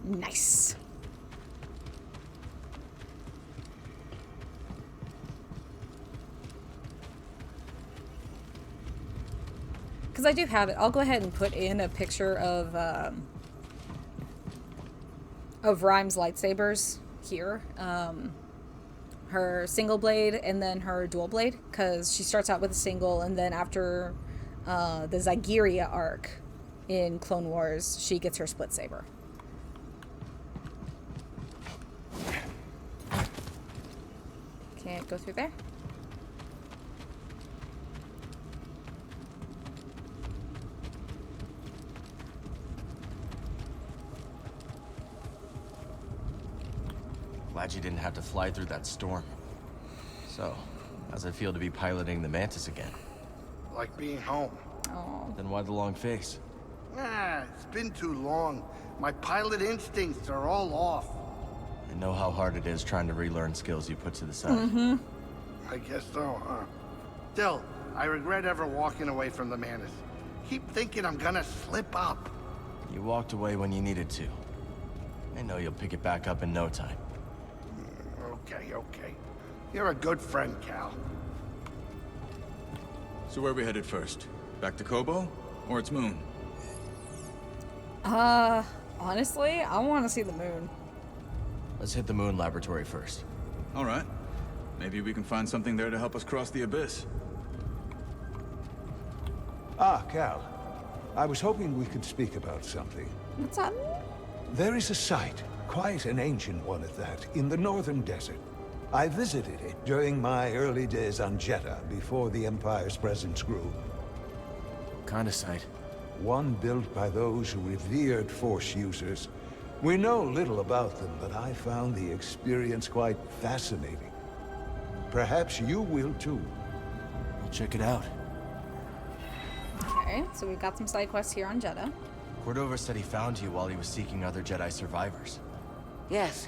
Nice. Because I do have it. I'll go ahead and put in a picture of Rhyme's lightsabers here. Her single blade and then her dual blade. Because she starts out with a single, and then after the Zygeria arc in Clone Wars, she gets her split saber. Can't go through there. Glad you didn't have to fly through that storm. So, how's it feel to be piloting the Mantis again? Like being home. Oh. Then why the long face? It's been too long. My pilot instincts are all off. I know how hard it is trying to relearn skills you put to the side. Mm-hmm. I guess so, huh? Still, I regret ever walking away from the Mantis. Keep thinking I'm gonna slip up. You walked away when you needed to. I know you'll pick it back up in no time. Okay. You're a good friend, Cal. So where are we headed first? Back to Kobo? Or its moon? Honestly, I want to see the moon. Let's hit the moon laboratory first. All right. Maybe we can find something there to help us cross the abyss. Ah, Cal. I was hoping we could speak about something. What's up? There is a site, quite an ancient one at that, in the northern desert. I visited it during my early days on Jeddah, before the Empire's presence grew. What kind of site? One built by those who revered Force users. We know little about them, but I found the experience quite fascinating. Perhaps you will too. I'll check it out. Okay, so we've got some side quests here on Jeddah. Cordova said he found you while he was seeking other Jedi survivors. Yes.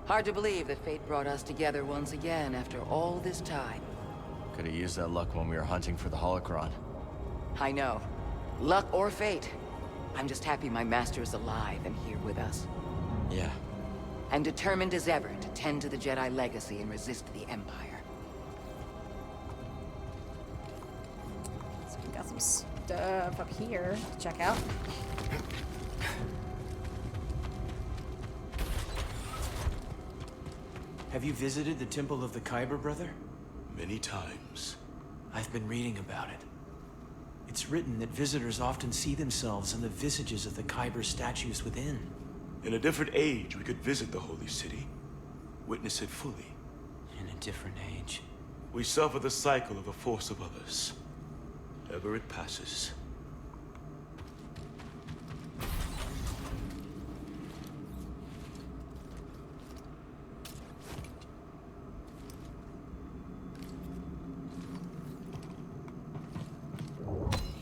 Hard to believe that fate brought us together once again after all this time. Could have used that luck when we were hunting for the holocron. I know. Luck or fate. I'm just happy my master is alive and here with us. Yeah. And determined as ever to tend to the Jedi legacy and resist the Empire. So we got some stuff up here to check out. Have you visited the Temple of the Kyber, brother? Many times. I've been reading about it. It's written that visitors often see themselves in the visages of the Kyber statues within. In a different age, we could visit the holy city. Witness it fully. In a different age. We suffer the cycle of the force of others. Ever it passes.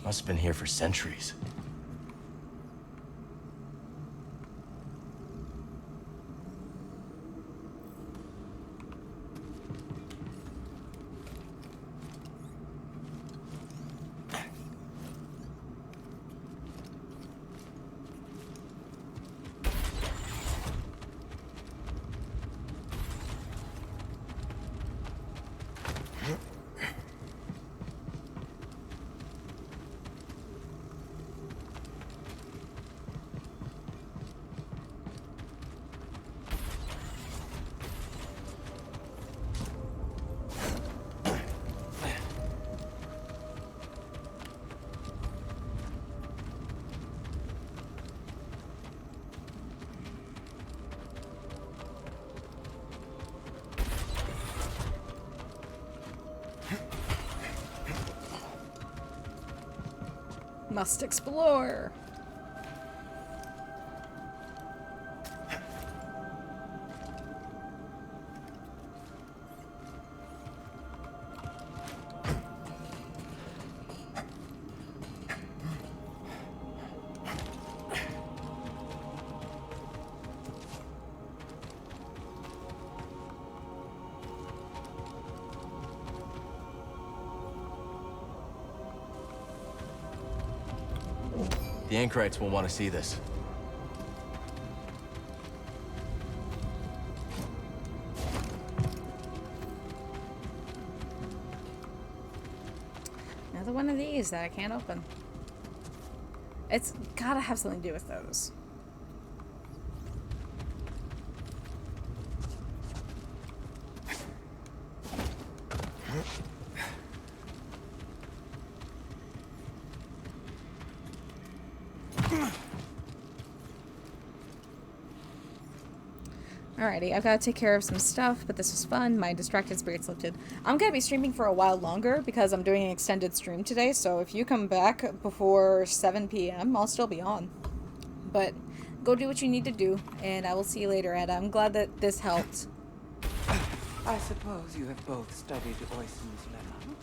Must have been here for centuries. Must explore. The anchorites will want to see this. Another one of these that I can't open. It's gotta have something to do with those. Alrighty, I've got to take care of some stuff, but this was fun. My distracted spirits lifted. I'm going to be streaming for a while longer because I'm doing an extended stream today, so if you come back before 7 p.m., I'll still be on. But go do what you need to do, and I will see you later, Ed. I'm glad that this helped. I suppose you have both studied Oisin's lemma?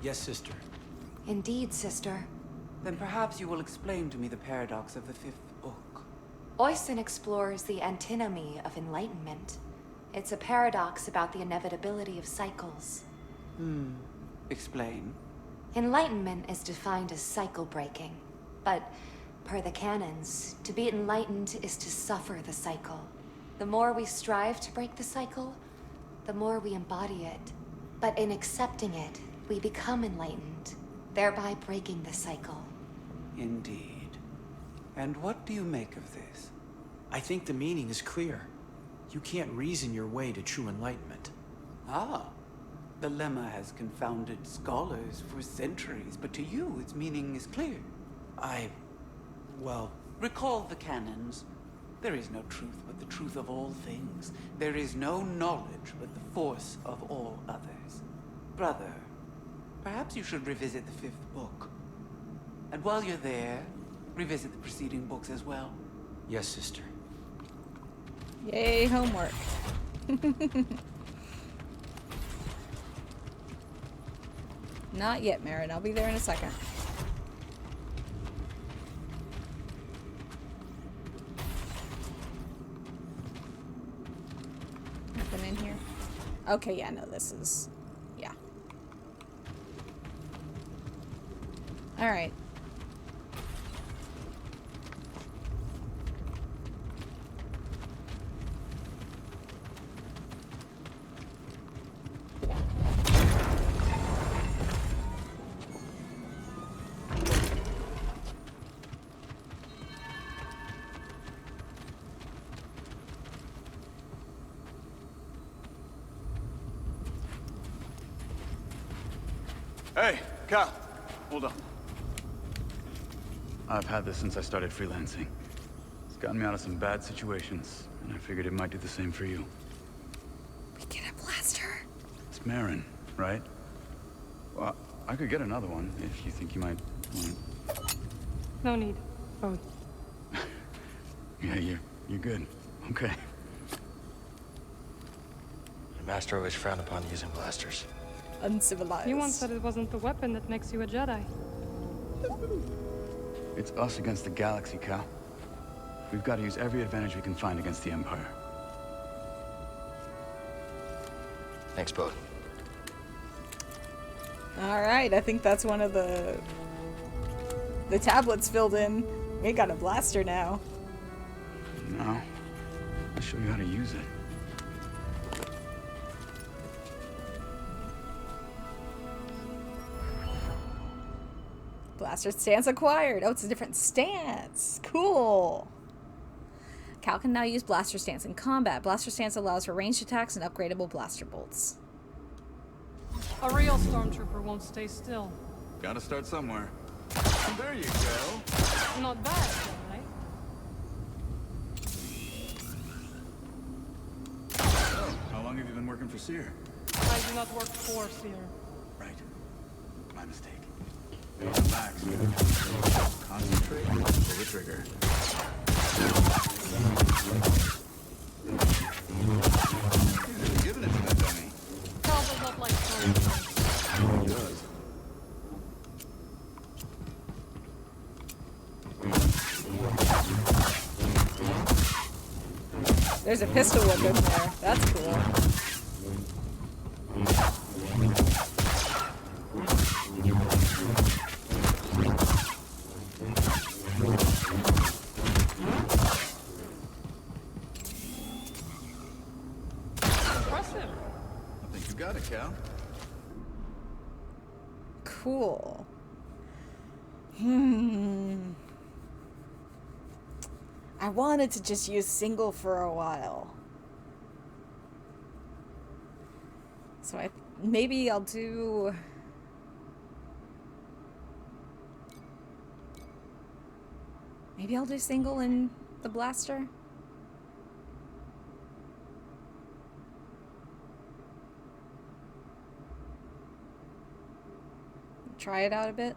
Yes, sister. Indeed, sister. Then perhaps you will explain to me the paradox of the fifth book. Oisin explores the antinomy of enlightenment. It's a paradox about the inevitability of cycles. Explain. Enlightenment is defined as cycle breaking. But, per the canons, to be enlightened is to suffer the cycle. The more we strive to break the cycle, the more we embody it. But in accepting it, we become enlightened, thereby breaking the cycle. Indeed. And what do you make of this? I think the meaning is clear. You can't reason your way to true enlightenment. Ah. The lemma has confounded scholars for centuries, but to you, its meaning is clear. Well... Recall the canons. There is no truth but the truth of all things. There is no knowledge but the force of all others. Brother, perhaps you should revisit the fifth book. And while you're there, revisit the preceding books as well. Yes, sister. Yay, homework. Not yet, Marin. I'll be there in a second. Nothing in here? Okay, yeah, no, this is... yeah. Alright. Hey, Cal, hold on. I've had this since I started freelancing. It's gotten me out of some bad situations, and I figured it might do the same for you. We get a blaster. It's Marin, right? Well, I could get another one if you think you might want it. No need. Both. Yeah, you're good. Okay. The Master always frowned upon using blasters. Uncivilized. You once said it wasn't the weapon that makes you a Jedi. It's us against the galaxy, Cal. We've got to use every advantage we can find against the Empire. Thanks, Bode. Alright, I think that's one of the tablets filled in. We got a blaster now. No. I'll show you how to use it. Blaster stance acquired. Oh, it's a different stance. Cool. Cal can now use blaster stance in combat. Blaster stance allows for ranged attacks and upgradable blaster bolts. A real stormtrooper won't stay still. Gotta start somewhere. There you go. Not bad, right? Oh, how long have you been working for Seer? I do not work for Seer. Right. My mistake. Relax. Concentrate. Pull the trigger. You're giving it to that dummy. Cal does not like stormtroopers. He does. There's a pistol whip in there. That's cool. Cal. Cool. I wanted to just use single for a while. So maybe I'll do... Maybe I'll do single in the blaster. Try it out a bit.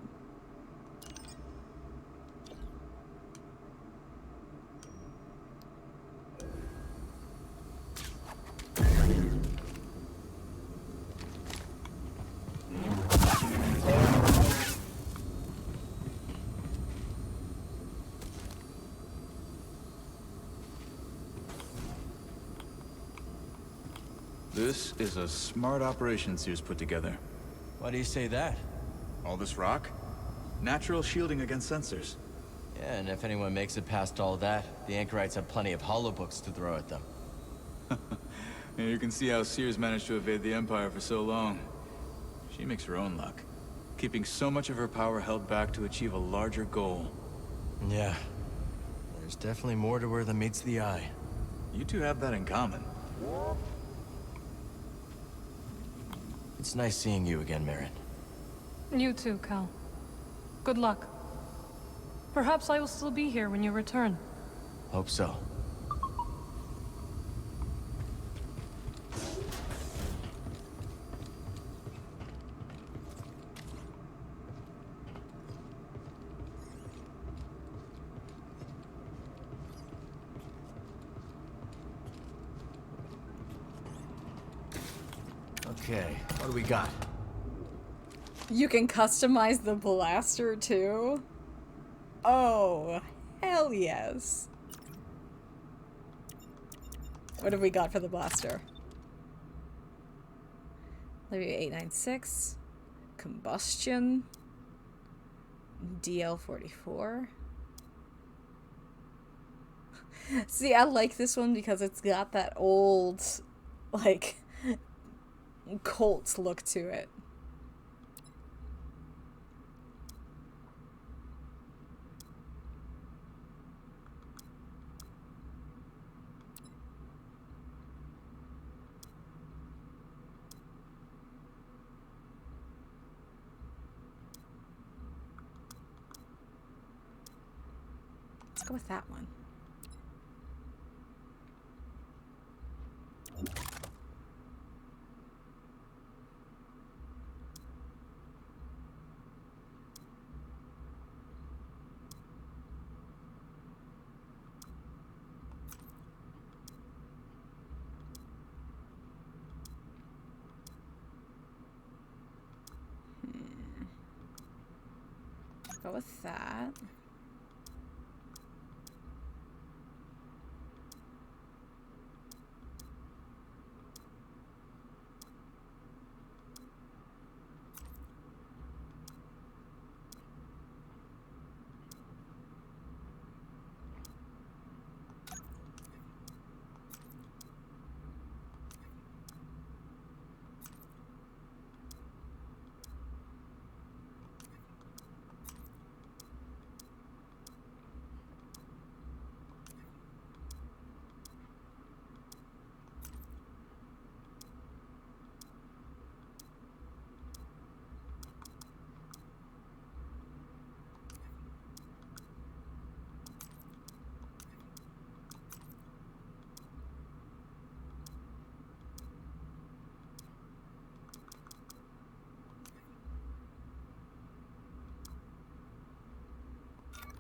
This is a smart operation Sears put together. Why do you say that? All this rock? Natural shielding against sensors. Yeah, and if anyone makes it past all that, the Anchorites have plenty of holobooks to throw at them. Yeah, you can see how Sears managed to evade the Empire for so long. She makes her own luck, keeping so much of her power held back to achieve a larger goal. Yeah. There's definitely more to her than meets the eye. You two have that in common. It's nice seeing you again, Merrin. You too, Cal. Good luck. Perhaps I will still be here when you return. Hope so. Okay, what do we got? You can customize the blaster too? Oh, hell yes. What have we got for the blaster? Maybe 896. Combustion. DL44. See, I like this one because it's got that old, like, Colts look to it. Let's go with that one. Go with that.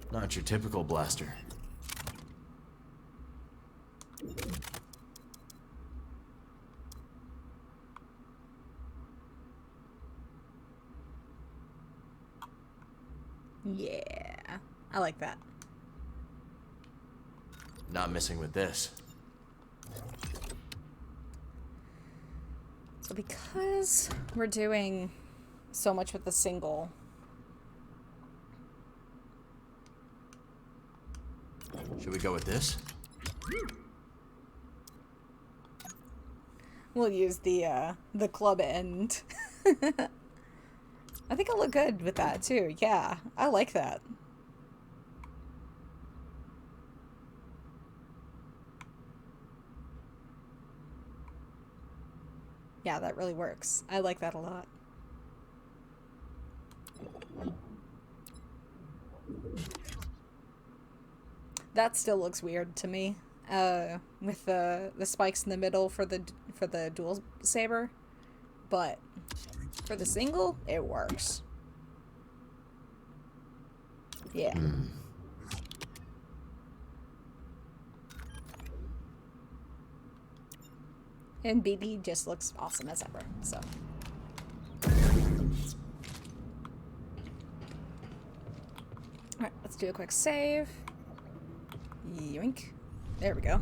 Not your typical blaster. Yeah, I like that. Not missing with this. So because we're doing so much with the single, should we go with this? We'll use the club end. I think I'll look good with that too. Yeah, I like that. Yeah, that really works. I like that a lot. That still looks weird to me, with the spikes in the middle for the dual saber, but for the single, it works. Yeah. And BB just looks awesome as ever, so. Alright, let's do a quick save. Yoink. There we go.